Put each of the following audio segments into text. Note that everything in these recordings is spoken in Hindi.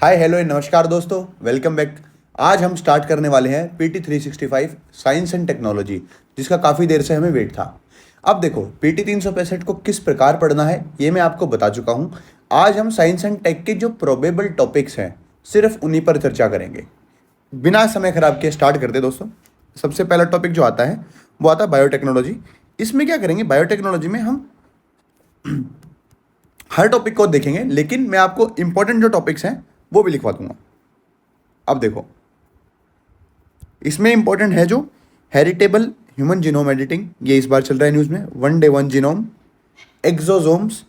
हाय हेलो एंड नमस्कार दोस्तों, वेलकम बैक। आज हम स्टार्ट करने वाले हैं पीटी 365 साइंस एंड टेक्नोलॉजी, जिसका काफ़ी देर से हमें वेट था। अब देखो, पीटी 365 को किस प्रकार पढ़ना है ये मैं आपको बता चुका हूँ। आज हम साइंस एंड टेक के जो प्रोबेबल टॉपिक्स हैं सिर्फ उन्हीं पर चर्चा करेंगे। बिना समय खराब किए स्टार्ट करते दोस्तों। सबसे पहला टॉपिक जो आता है वो आता है बायोटेक्नोलॉजी। इसमें क्या करेंगे, बायोटेक्नोलॉजी में हम हर टॉपिक को देखेंगे, लेकिन मैं आपको इंपॉर्टेंट जो टॉपिक्स हैं वो भी लिखवा दूंगा। अब देखो, इसमें इंपॉर्टेंट है जो हेरिटेबल ह्यूमन जीनोम एडिटिंग, ये इस बार चल रहा है न्यूज़ में। One day one genome, exosomes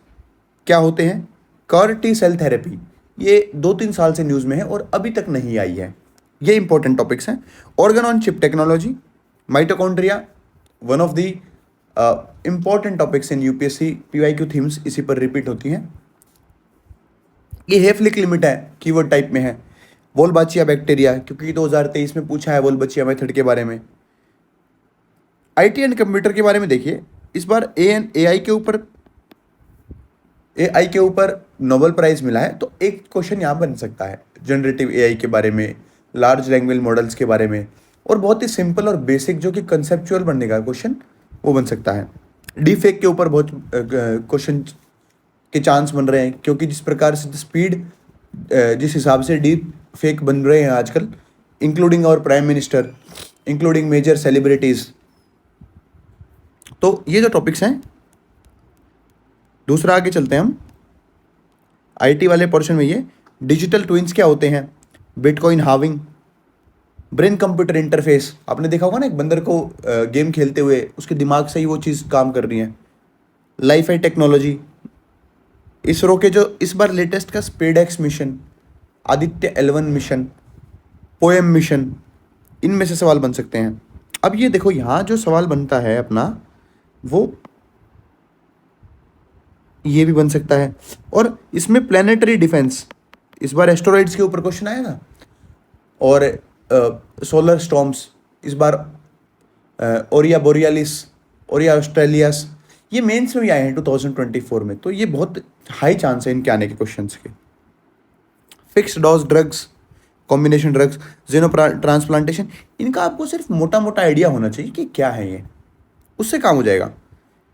क्या होते हैं, कर टी सेल थेरेपी, ये 2-3 साल से न्यूज़ में है और अभी तक नहीं आई है। ये इंपॉर्टेंट टॉपिक्स हैं। Organ on chip technology, mitochondria, one of the important topics in UPSC PYQ themes इसी पर रिपीट होती हैं। ये हेफलिक लिमिट है, कीवर्ड टाइप में है। वोल्बाचिया बैक्टीरिया, क्योंकि 2023 में पूछा है वोल्बाचिया मेथड के बारे में। आईटी एंड कंप्यूटर के बारे में देखिए, इस बार एआई के ऊपर नोबेल प्राइज मिला है, तो एक क्वेश्चन यहाँ बन सकता है जनरेटिव एआई के बारे में, लार्ज लैंग्वेज मॉडल्स के बारे में, और बहुत ही सिंपल और बेसिक जो कि कंसेप्चुअल बनने का क्वेश्चन वो बन सकता है। डीफेक के ऊपर बहुत क्वेश्चन के चांस बन रहे हैं, क्योंकि जिस प्रकार से स्पीड, जिस हिसाब से डीप फेक बन रहे हैं आजकल, इंक्लूडिंग और prime minister, including major celebrities. तो ये जो टॉपिक्स हैं, दूसरा आगे चलते हैं हम आईटी वाले पोर्शन में। ये डिजिटल ट्विंस क्या होते हैं, bitcoin having, brain computer interface, आपने देखा होगा ना, एक बंदर को गेम खेलते हुए उसके दिमाग से ही वो चीज़ काम कर रही है। लाइफ आई टेक्नोलॉजी, इसरो के जो इस बार लेटेस्ट का SpaDeX mission, Aditya L1 mission, POEM mission, इनमें से सवाल बन सकते हैं। अब ये देखो, यहाँ जो सवाल बनता है अपना, वो ये भी बन सकता है। और इसमें प्लानिटरी डिफेंस, इस बार एस्टेरॉइड्स के ऊपर क्वेश्चन आया था, और सोलर स्टॉर्म्स, इस बार ओरिया बोरियालिस, ओरिया ऑस्ट्रेलियास, ये मेंस में भी आए हैं 2024 में। तो ये बहुत हाई चांस है इनके आने के क्वेश्चंस के। Fixed dose drugs, combination drugs, जेनो ट्रांसप्लांटेशन, इनका आपको सिर्फ मोटा मोटा आइडिया होना चाहिए कि क्या है ये, उससे काम हो जाएगा।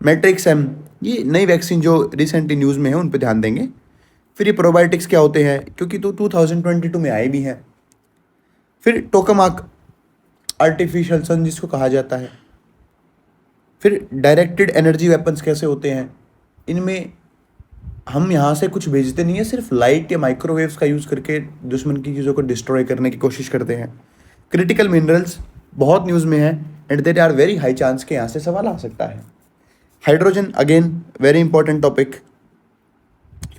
मैट्रिक्स एम, ये नई वैक्सीन जो रिसेंटली न्यूज़ में है उन पर ध्यान देंगे। फिर ये प्रोबायोटिक्स क्या होते हैं, क्योंकि तो 2022 में आए भी हैं। फिर टोकामाक आर्टिफिशियल सन जिसको कहा जाता है। फिर डायरेक्टेड एनर्जी वेपन्स कैसे होते हैं, इनमें हम यहाँ से कुछ भेजते नहीं है, सिर्फ लाइट या माइक्रोवेव्स का यूज़ करके दुश्मन की चीज़ों को डिस्ट्रॉय करने की कोशिश करते हैं। क्रिटिकल मिनरल्स बहुत न्यूज़ में है, and there are very high chance के यहाँ से सवाल आ सकता है। Hydrogen again very important topic,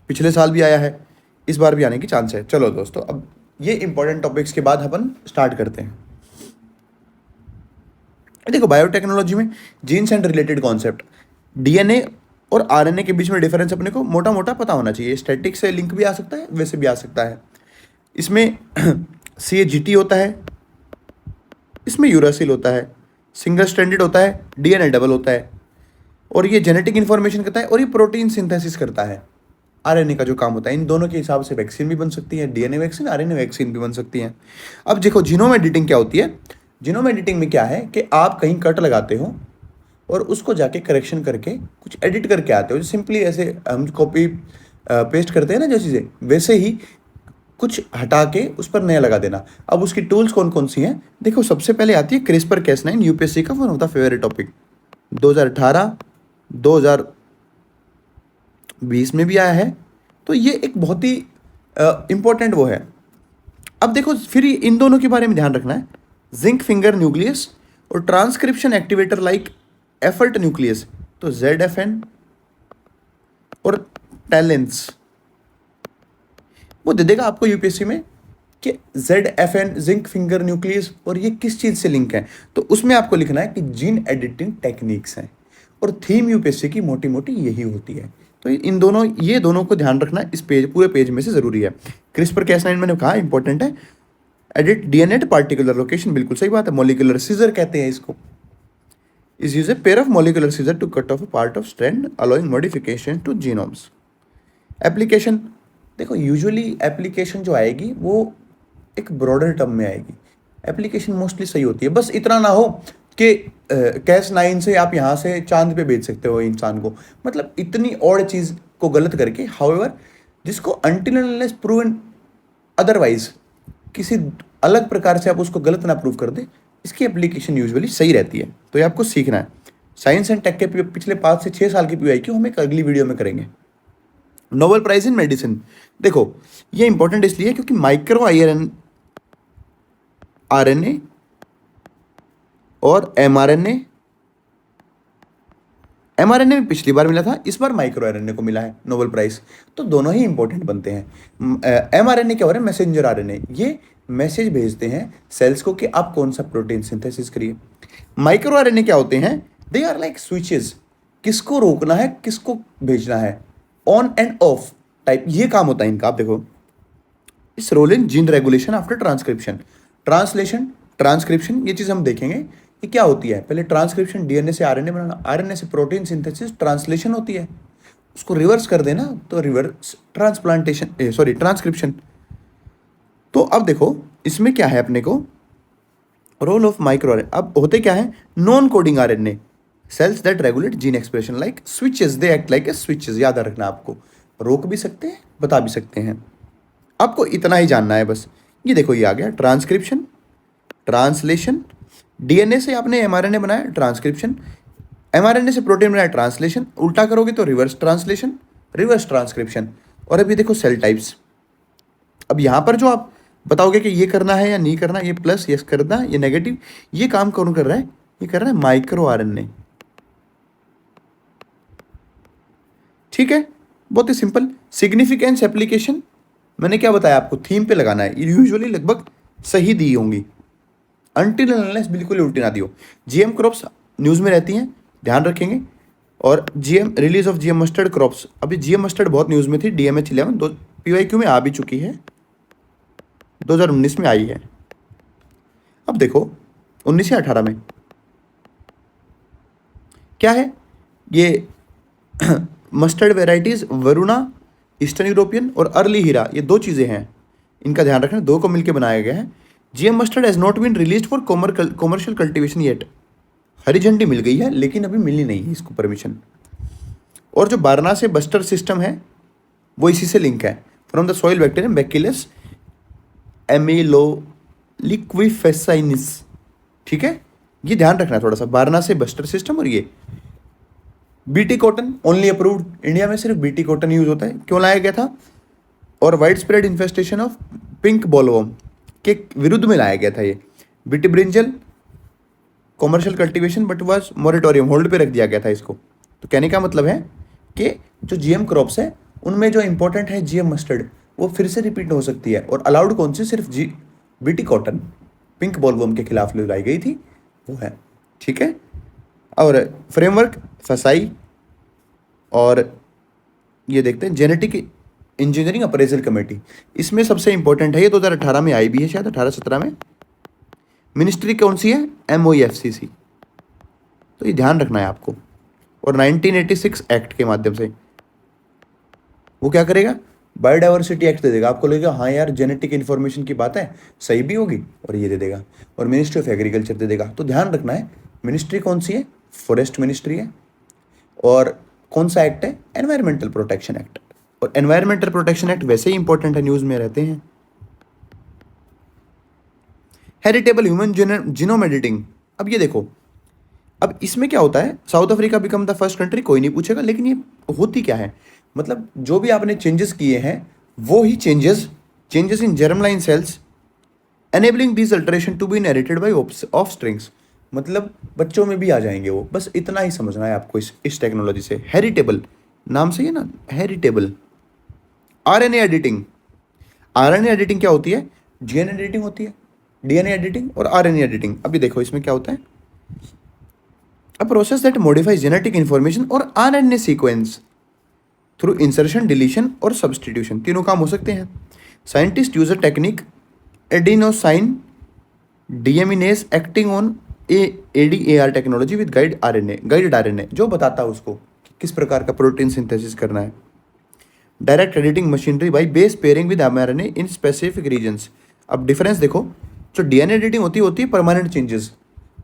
पिछले साल भी आया है, इस बार भी आने की चांस है। चलो दोस्तों, अब ये इंपॉर्टेंट टॉपिक्स के बाद अपन स्टार्ट करते हैं। देखो, बायोटेक्नोलॉजी में genes and related concept, DNA और आरएनए के बीच में डिफरेंस अपने को मोटा मोटा पता होना चाहिए। स्टैटिक से लिंक भी आ सकता है, वैसे भी आ सकता है। इसमें CAGT होता है, इसमें यूरासिल होता है, सिंगल स्ट्रैंडेड होता है, डीएनए डबल होता है, और ये जेनेटिक इन्फॉर्मेशन करता है, और ये प्रोटीन सिंथेसिस करता है। आरएनए का जो काम होता है, इन दोनों के हिसाब से वैक्सीन भी बन सकती है, डीएनए वैक्सीन, आरएनए वैक्सीन भी बन सकती है। अब देखो, जीनोम एडिटिंग क्या होती है। जीनोम एडिटिंग में क्या है कि आप कहीं कट लगाते हो और उसको जाके करेक्शन करके कुछ एडिट करके आते हो। सिंपली ऐसे हम कॉपी पेस्ट करते हैं ना जो चीज़ें, वैसे ही कुछ हटा के उस पर नया लगा देना। अब उसकी टूल्स कौन कौन सी हैं, देखो, सबसे पहले आती है CRISPR-Cas9, यूपीएससी का one of the favourite topic. 2018 2020 में भी आया है, तो ये एक बहुत ही इम्पोर्टेंट वो है। अब देखो, फिर इन दोनों के बारे में ध्यान रखना है, जिंक फिंगर न्यूक्लियस और transcription activator like effort nucleus, तो ZFN और टैलेंस, वो दे देगा आपको यूपीएससी में कि ZFN जिंक फिंगर न्यूक्लियस और ये किस चीज़ से लिंक है। तो उसमें आपको लिखना है कि जीन एडिटिंग टेक्निक्स हैं, और थीम यूपीएससी की मोटी मोटी यही होती है। तो ये दोनों को ध्यान रखना इस पूरे पेज में से ज़रूरी है। CRISPR-Cas9 मैंने कहा इंपॉर्टेंट है। Edit DNA at particular location, बिल्कुल सही बात है। मॉलिक्यूलर सीजर कहते हैं इसको, is use a pair of molecular scissor to cut off a part of strand allowing modification to genomes. Application, देखो यूजुअली एप्लीकेशन जो आएगी वो एक ब्रॉडर टर्म में आएगी। एप्लीकेशन मोस्टली सही होती है, बस इतना ना हो कि कैश 9 से आप यहाँ से चांद पे भेज सकते हो इंसान को, मतलब इतनी और चीज़ को गलत करके। हाउएवर जिसको अनटिल अनलेस प्रूवन अदरवाइज किसी अलग प्रकार से आप उसको गलत ना प्रूव कर दे, इसकी एप्लीकेशन यूजुअली सही रहती है। तो ये आपको सीखना है। साइंस एंड टेक के पिछले 5 से 6 साल की PYQ हम एक अगली वीडियो में करेंगे। नोबेल प्राइज इन मेडिसिन, देखो ये इंपॉर्टेंट इसलिए है क्योंकि माइक्रो RNA और mRNA में पिछली बार मिला था, इस बार माइक्रो RNA को मिला है नोबेल प्राइज। तो दोनों ही इंपॉर्टेंट बनते हैं। mRNA क्या हो रहा है, मैसेंजर RNA, ये मैसेज भेजते हैं सेल्स को कि आप कौन सा प्रोटीन सिंथेसिस करिए। माइक्रो RNA क्या होते हैं, दे आर लाइक स्विचेस, किसको रोकना है किसको भेजना है, ऑन एंड ऑफ टाइप, ये काम होता है इनका। आप देखो इस role in gene regulation after transcription, transcription ये चीज़ हम देखेंगे ये क्या होती है। पहले ट्रांसक्रिप्शन DNA से RNA बनाना, RNA से प्रोटीन सिंथेसिस, ट्रांसलेशन होती है, उसको रिवर्स कर देना तो रिवर्स ट्रांसक्रिप्शन। तो अब देखो इसमें क्या है अपने को, रोल ऑफ माइक्रो RNA। अब होते क्या है, non coding RNA cells that regulate gene expression like switches, they act like a switches. याद रखना, आपको रोक भी सकते हैं बता भी सकते हैं, आपको इतना ही जानना है बस। ये देखो ये आ गया ट्रांसक्रिप्शन, ट्रांसलेशन, DNA से आपने mRNA बनाया ट्रांसक्रिप्शन, mRNA से प्रोटीन बनाया ट्रांसलेशन, उल्टा करोगे तो रिवर्स ट्रांसलेशन, रिवर्स ट्रांसक्रिप्शन। और अभी देखो सेल टाइप्स, अब यहाँ पर जो आप बताओगे कि ये करना है या नहीं करना, ये प्लस ये करना ये नेगेटिव, ये काम कौन कर रहा है, ये कर रहा है माइक्रो RNA। ठीक है, बहुत ही सिंपल। सिग्निफिकेंस एप्लीकेशन मैंने क्या बताया आपको, थीम पे लगाना है, यूजुअली लगभग सही दी होंगी, अनटिल अनलेस बिल्कुल उल्टी ना दी हो। GM क्रॉप्स न्यूज़ में रहती हैं, ध्यान रखेंगे। और GM release of GM mustard crops, अभी GM मस्टर्ड बहुत न्यूज़ में थी, DMH11 दो PYQ में आ भी चुकी है, 2019 में आई है। अब देखो 19 या 18 में क्या है, ये mustard varieties Varuna, eastern European और अर्ली हीरा, ये 2 चीज़ें हैं, इनका ध्यान रखना, 2 को मिलकर बनाया गया है। GM mustard has not been release for commercial cultivation yet, हरी झंडी मिल गई है लेकिन अभी मिली नहीं है इसको परमिशन। और जो बारना से बस्टर सिस्टम है वो इसी से लिंक है, फ्रॉम द सॉइल बैक्टीरियम बैक्टीरियस एमिलोलिक्विफेसाइनिस। ठीक है, ये ध्यान रखना थोड़ा सा, बारना से बस्टर सिस्टम। और ये BT cotton only approved, India में सिर्फ BT कॉटन यूज होता है, क्यों लाया गया था, और wide spread infestation of pink bollworm के विरुद्ध में लाया गया था ये। BT brinjal commercial cultivation but was moratorium, hold पे रख दिया गया था इसको। तो कहने का मतलब है कि जो GM क्रॉप्स है उनमें जो इंपॉर्टेंट है GM मस्टर्ड, वो फिर से रिपीट हो सकती है। और अलाउड कौन सी, सिर्फ BT कॉटन पिंक बॉलवर्म के खिलाफ लाई गई थी वो है। ठीक है, और फ्रेमवर्क फसाई, और ये देखते हैं जेनेटिक इंजीनियरिंग अप्रेजल कमेटी, इसमें सबसे इंपॉर्टेंट है, ये 2018 में आई भी है शायद, 18-17 में। मिनिस्ट्री कौन सी है, MOEFCC, तो ये ध्यान रखना है आपको। और 1986 एक्ट के माध्यम से वो क्या करेगा, बायोडाइवर्सिटी एक्ट दे देगा, आपको लगेगा हाँ यार जेनेटिक इन्फॉर्मेशन की बात है, सही भी होगी, और ये दे देगा। और मिनिस्ट्री ऑफ एग्रीकल्चर दे देगा। तो ध्यान रखना है मिनिस्ट्री कौन सी है, फॉरेस्ट मिनिस्ट्री है। और कौन सा एक्ट है, एनवायरमेंटल प्रोटेक्शन एक्ट। और एनवायरमेंटल प्रोटेक्शन एक्ट वैसे ही इंपॉर्टेंट है, न्यूज़ में रहते हैं। हेरिटेबल ह्यूमन जीनोम एडिटिंग, अब ये देखो, अब इसमें क्या होता है, south Africa become the first country, कोई नहीं पूछेगा, लेकिन ये होती क्या है, मतलब जो भी आपने चेंजेस किए हैं वो ही changes in germline cells enabling this alteration to be inherited by offsprings, मतलब बच्चों में भी आ जाएंगे वो, बस इतना ही समझना है आपको इस टेक्नोलॉजी से। हेरिटेबल नाम से ही ना, heritable. RNA editing, RNA editing क्या होती है, DNA एडिटिंग होती है, DNA एडिटिंग और RNA एडिटिंग। अभी देखो इसमें क्या होता है, a process that modifies genetic information और RNA sequence through insertion, deletion और सब्सटीट्यूशन, तीनों काम हो सकते हैं। Scientist use a technique adenosine deaminase acting on ADAR technology with guided RNA, जो बताता है उसको कि किस प्रकार का प्रोटीन सिंथेसिस करना है। Direct editing machinery by base pairing with mRNA in specific regions. अब डिफरेंस देखो, जो डीएनए एडिटिंग होती है परमानेंट चेंजेस,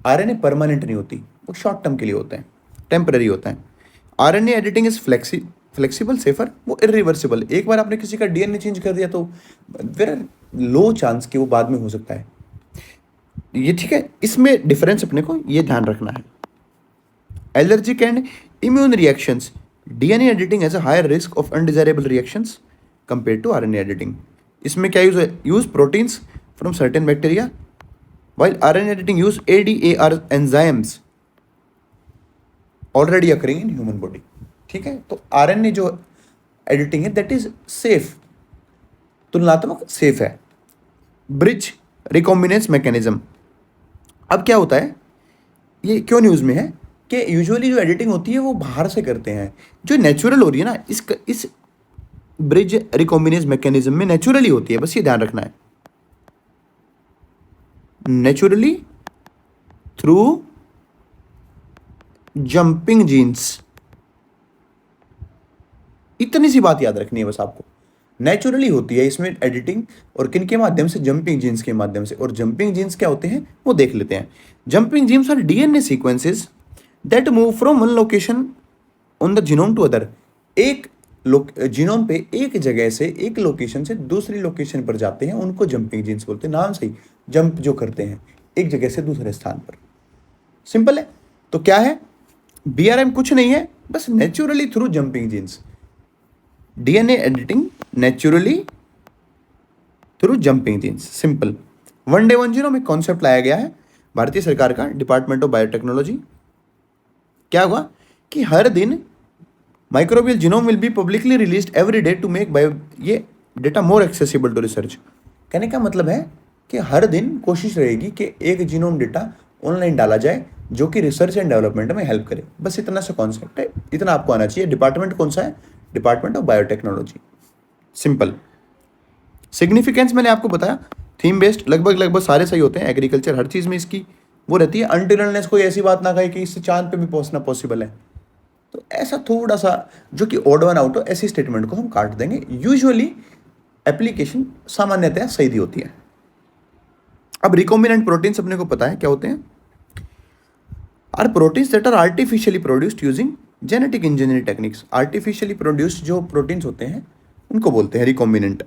आरएनए परमानेंट नहीं होती, वो शॉर्ट टर्म के लिए होता है, टेम्पररी होता है। RNA editing is flexible, safer, वो इरिवर्सिबल। एक बार आपने किसी का डीएनए चेंज कर दिया तो वेरी लो चांस कि वो बाद में हो सकता है। ये ठीक है, इसमें डिफरेंस अपने को ये ध्यान रखना है। Allergic and immune reactions, DNA editing has a higher risk of undesirable reactions compare to RNA editing. इसमें क्या use proteins from certain bacteria, while RNA editing use ADAR enzymes already occurring in human body। ठीक है, तो RNA जो एडिटिंग है दैट इज सेफ, तुलनात्मक सेफ है। ब्रिज रिकॉम्बिनेंस मैकेनिज्म, अब क्या होता है, ये क्यों न्यूज़ में है कि यूजुअली जो एडिटिंग होती है वो बाहर से करते हैं, जो नेचुरल हो रही है ना इस ब्रिज रिकॉम्बिनेंस मैकेनिज्म में नेचुरली होती है, बस ये ध्यान रखना है, नेचुरली थ्रू जंपिंग जीन्स। इतनी सी बात याद रखनी है बस आपको, नेचुरली होती है इसमें एडिटिंग, और किन के माध्यम से, जंपिंग जीन्स के माध्यम से। और जंपिंग जीन्स क्या होते हैं वो देख लेते हैं। Jumping genes are DNA sequences that move from one location on the genome to other. एक जीनोम पे एक जगह से, एक लोकेशन से दूसरी लोकेशन पर जाते हैं, उनको जंपिंग जीन्स बोलते हैं। नाम सही, जंप जो करते हैं एक जगह से दूसरे स्थान पर, सिंपल है। तो क्या है, बीआरएम कुछ नहीं है, बस naturally through jumping genes, DNA editing naturally through jumping genes, simple. One day one genome एक कॉन्सेप्ट लाया गया है भारतीय सरकार का, डिपार्टमेंट ऑफ बायोटेक्नोलॉजी। क्या हुआ कि हर दिन microbial genome will be publicly released every day to make bio ये data more accessible to research. कहने का मतलब है कि हर दिन कोशिश रहेगी कि एक जीनोम डेटा ऑनलाइन डाला जाए जो कि रिसर्च एंड डेवलपमेंट में हेल्प करे। बस इतना सा कॉन्सेप्ट है, इतना आपको आना चाहिए। डिपार्टमेंट कौन सा है, department of biotechnology, simple. Significance मैंने आपको बताया, थीम बेस्ड लगभग सारे सही होते हैं। एग्रीकल्चर हर चीज़ में इसकी वो रहती है, अनटिल अनलेस कोई ऐसी बात ना कहे कि इससे चांद पे भी पहुंचना पॉसिबल है, तो ऐसा थोड़ा सा जो कि ऑड वन आउट हो, ऐसी स्टेटमेंट को हम काट देंगे। यूजुअली एप्लीकेशन सामान्यतः सही दी होती है। अब रिकॉम्बिनेंट प्रोटीन्स अपने को पता है क्या होते हैं, are proteins that are artificially produced using genetic engineering techniques. Artificially produced जो प्रोटीन्स होते हैं उनको बोलते हैं रिकॉम्बिनेंट।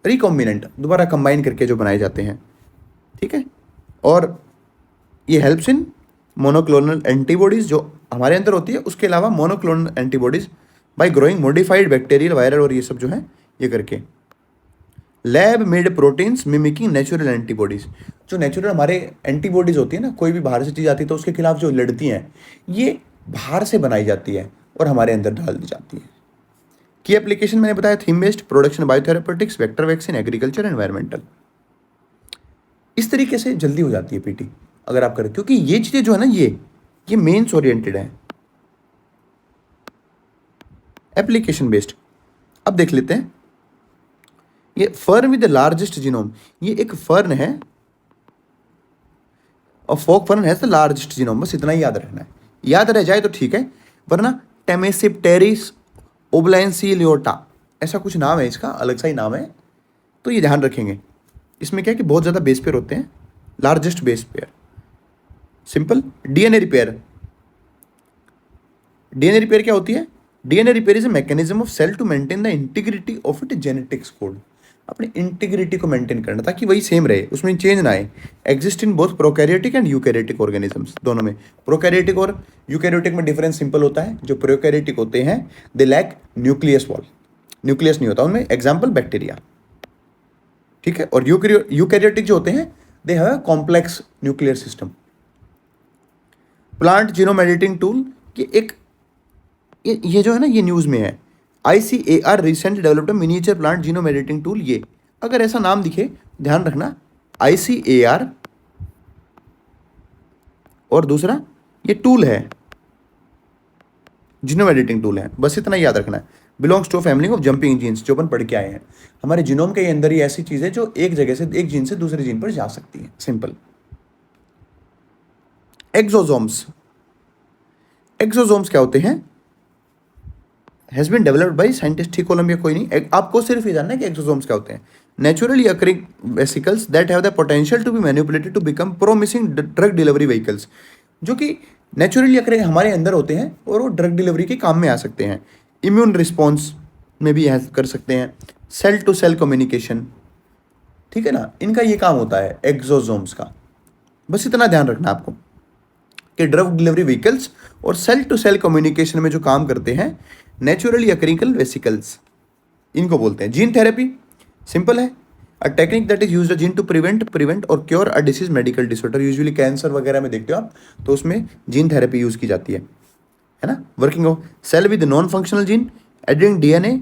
रिकॉम्बिनेंट दोबारा कंबाइन करके जो बनाए जाते हैं, ठीक है। और ये हेल्प्स इन मोनोक्लोनल एंटीबॉडीज जो हमारे अंदर होती है, उसके अलावा monoclonal antibodies bye growing modified bacterial, viral और ये सब जो है ये करके। Lab made proteins mimicking natural antibodies, जो नेचुरल हमारे एंटीबॉडीज होती है ना, कोई भी बाहर से चीज़ आती है तो उसके खिलाफ जो लड़ती हैं, ये बाहर से बनाई जाती है और हमारे अंदर डाल दी जाती है। की एप्लीकेशन मैंने बताया, theme based, production biotherapeutics, vector vaccine, agriculture, environmental. इस तरीके से जल्दी हो जाती है पीटी अगर आप करें, क्योंकि ये चीज़ें जो है ना ये मेंस ओरिएंटेड है, एप्लीकेशन बेस्ड। अब देख लेते हैं, ये fern with the largest genome, ये एक फर्न है और fork fern has the largest genome, बस इतना ही याद रखना है। याद रह जाए तो ठीक है, वरना टेमेसिप्टेरिस ओब्लैंसिलियोटा ऐसा कुछ नाम है इसका, अलग सा ही नाम है, तो ये ध्यान रखेंगे। इसमें क्या है कि बहुत ज़्यादा बेस पेयर होते हैं, largest base pair, simple. DNA repair, DNA repair क्या होती है, DNA repair is a mechanism of cell to maintain the integrity of it genetics code. अपनी इंटीग्रिटी को मेंटेन करना ताकि वही सेम रहे, उसमें चेंज ना आए। Exist in both prokaryotic and eukaryotic organisms, दोनों में। प्रोकैरियोटिक और यूकैरियोटिक में डिफरेंस सिंपल होता है, जो प्रोकैरियोटिक होते हैं they lack nucleus wall, nucleus नहीं होता उनमें, एग्जाम्पल बैक्टीरिया, ठीक है। और यूकैरियोटिक जो होते हैं they have a complex nuclear system. Plant genome editing tool, ये जो है ना ये न्यूज़ में है, ICAR recent developed miniature plant genome editing tool. ये अगर ऐसा नाम दिखे ध्यान रखना, ICAR और दूसरा ये टूल है, जीनोम एडिटिंग टूल है, बस इतना याद रखना है। Belongs to family of jumping genes, जो अपन पढ़ के आए हैं। हमारे जीनोम के अंदर ही ऐसी चीज़ है जो एक जगह से, एक जीन से दूसरे जीन पर जा सकती है, सिंपल। एक्सोसोम्स, एक्सोसोम्स क्या होते हैं, has been developed by scientist ही कोलम्बिया, कोई नहीं, आपको सिर्फ ये जानना है कि एक्सोसोम्स क्या होते हैं। Naturally occurring vesicles that have the potential to be manipulated to become promising drug delivery vehicles, जो कि नेचुरली अकरिंग हमारे अंदर होते हैं और वो ड्रग डिलीवरी के काम में आ सकते हैं। इम्यून रिस्पॉन्स में भी हेल्प कर सकते हैं, सेल टू सेल कम्युनिकेशन, ठीक है ना, इनका ये काम होता है एक्सोसोम्स का। बस इतना ध्यान रखना आपको कि ड्रग डिलीवरी व्हीकल्स और सेल टू सेल कम्युनिकेशन में जो काम करते हैं नेचुरली अकरिंग वेसिकल्स, इनको बोलते हैं। जीन थेरेपी सिंपल है, a technique that is used gene to prevent और cure a disease medical disorder. Usually cancer वगैरह में देखते हो आप, तो उसमें जीन थेरेपी यूज की जाती है ना। Working of cell with non functional gene adding DNA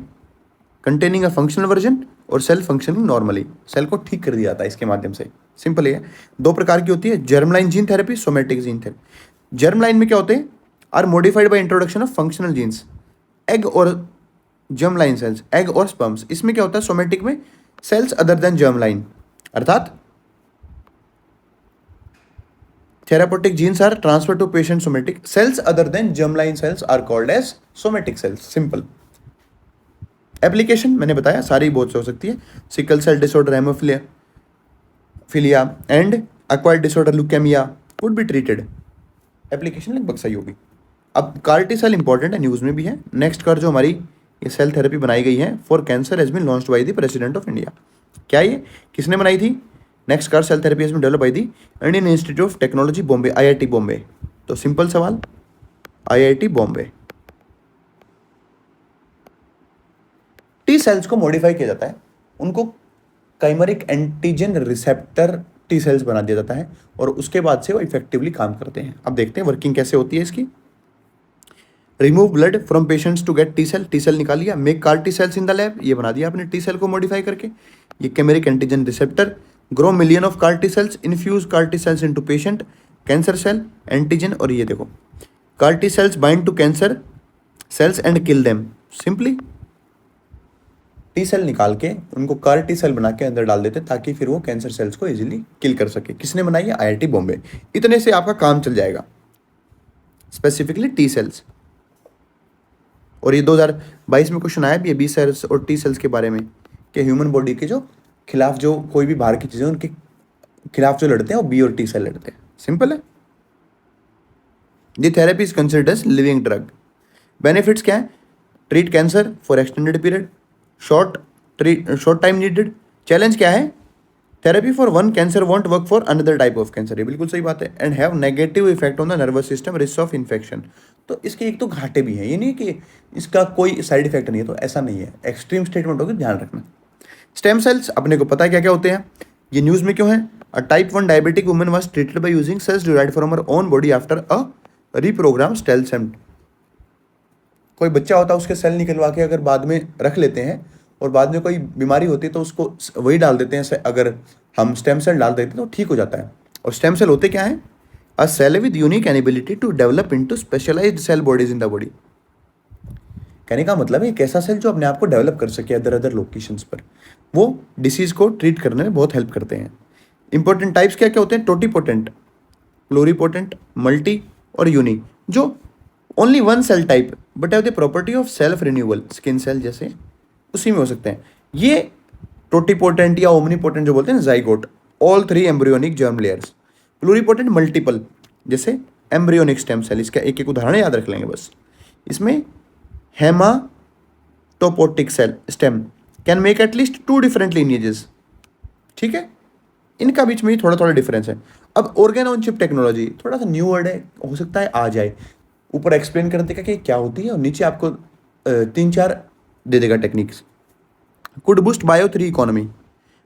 containing a functional version और सेल फंक्शनिंग नॉर्मली, सेल को ठीक कर दिया जाता है इसके माध्यम से। सिंपल है। दो प्रकार की होती है, germ line gene therapy, somatic gene therapy. Germ line में क्या होते हैं, are modified by introduction of functional genes, egg और जर्म लाइन सेल्स, एग और स्पर्म्स। इसमें क्या होता है, सोमेटिक में cells other than germ line, अर्थात therapeutic genes are transfer to patient somatic cells other than germ line cells are called as somatic cells. Simple. Application मैंने बताया सारी बहुत से हो सकती है, sickle cell disorder, haemophilia philia and acquired disorder leukaemia would be treated. Application लगभग सही होगी। अब कार्टी सेल इंपॉर्टेंट है, न्यूज़ में भी है। नेक्स्ट कर जो हमारी ये सेल थेरेपी बनाई गई है for cancer has been launched by the president of India. क्या ये किसने बनाई थी? Next CAR cell therapy has been develop by the Indian Institute of Technology Bombay, IIT Bombay. तो सिंपल सवाल, आईआईटी बॉम्बे। टी सेल्स को मॉडिफाई किया जाता है, उनको chimeric antigen receptor T cells बना दिया जाता है और उसके बाद से वो इफेक्टिवली काम करते हैं। अब देखते हैं वर्किंग कैसे होती है इसकी। Remove blood from patients to get T cell निकाल लिया। Make CAR T cells in the lab, ये बना दिया आपने टी सेल को मॉडिफाई करके। ये chimeric antigen receptor grow million of CAR T cells, infuse CAR T cells into patient cancer cell antigen. और ये देखो CAR T cells bind to cancer cells and kill them. Simply T cell निकाल के उनको कार टी सेल बना के अंदर डाल देते ताकि फिर वो कैंसर सेल्स को इजीली किल कर सके। किसने बनाई है? आईआईटी बॉम्बे। इतने से आपका काम चल जाएगा, स्पेसिफिकली टी सेल्स। और ये 2022 में क्वेश्चन आया भी है बी सेल्स और टी सेल्स के बारे में कि ह्यूमन बॉडी के जो खिलाफ जो कोई भी बाहर की चीज़ें उनके खिलाफ जो लड़ते हैं वो बी और टी सेल लड़ते हैं। सिंपल है। The therapy is considered as living drug. Benefits क्या है? Treat cancer for extended period, short time needed. Challenge क्या है? Therapy for one cancer won't work for another type of cancer. ये बिल्कुल सही बात है। And have negative effect on the nervous system, risk of infection. तो इसके एक तो घाटे भी हैं, ये नहीं कि इसका कोई साइड इफेक्ट नहीं है, तो ऐसा नहीं है। एक्सट्रीम स्टेटमेंट होगी, ध्यान रखना। स्टेम सेल्स अपने को पता है क्या क्या होते हैं, ये न्यूज़ में क्यों है? A type 1 diabetic woman was treated by using cells derived from her own body after a reprogram stem cell. कोई बच्चा होता है उसके सेल निकलवा के अगर बाद में रख लेते हैं और बाद में कोई बीमारी होती है तो उसको वही डाल देते हैं। अगर हम स्टेम सेल डाल देते हैं तो ठीक हो जाता है। और स्टेम सेल होते क्या है? A cell with unique ability to develop into specialised cell bodies in the body. कहने का मतलब है एक ऐसा सेल जो अपने आप को डेवलप कर सके अदर अदर लोकेशंस पर, वो डिसीज को ट्रीट करने में बहुत हेल्प करते हैं। इंपॉर्टेंट टाइप्स क्या क्या होते हैं? टोटीपोटेंट, प्लोरीपोटेंट, मल्टी और यूनिक, जो only one cell type but have the property of self renewal, skin cell जैसे उसी में हो सकते हैं। ये टोटीपोटेंट या ओमनीपोटेंट जो बोलते हैं zygote, all 3 embryonic germ layers. Pluripotent multiple, जैसे एम्ब्रियोनिक स्टेम सेल। इसका एक एक उदाहरण याद रख लेंगे बस। इसमें haematopoietic cell stem can make at least 2 different lineages. ठीक है, इनका बीच में ही थोड़ा थोड़ा डिफरेंस है। अब ऑर्गेन ऑन चिप टेक्नोलॉजी थोड़ा सा न्यू वर्ड है, हो सकता है आ जाए। ऊपर एक्सप्लेन करने का कि क्या होती है और नीचे आपको 3-4 दे देगा techniques. Could boost bio 3 economy.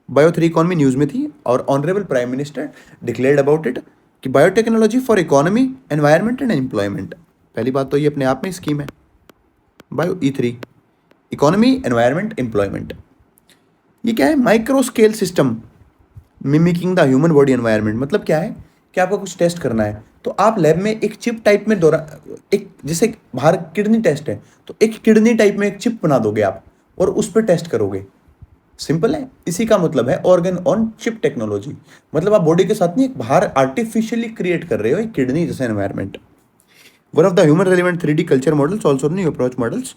Bio 3 economy news में थी और honourable prime minister declared about it कि biotechnology for economy, environment and employment. पहली बात तो ये अपने आप में स्कीम है bio E3, economy, environment, employment. ये क्या है? Micro scale system mimicking the human body environment. मतलब क्या है कि आपको कुछ टेस्ट करना है तो आप लैब में एक चिप टाइप में एक जैसे बाहर किडनी टेस्ट है तो एक किडनी टाइप में एक चिप बना दोगे आप और उस पर टेस्ट करोगे। सिंपल है, इसी का मतलब है ऑर्गन ऑन चिप टेक्नोलॉजी। मतलब आप बॉडी के साथ नहीं एक बाहर आर्टिफिशियली क्रिएट कर रहे हो एक किडनी जैसे environment. One of the human relevant 3D culture models, also new approach models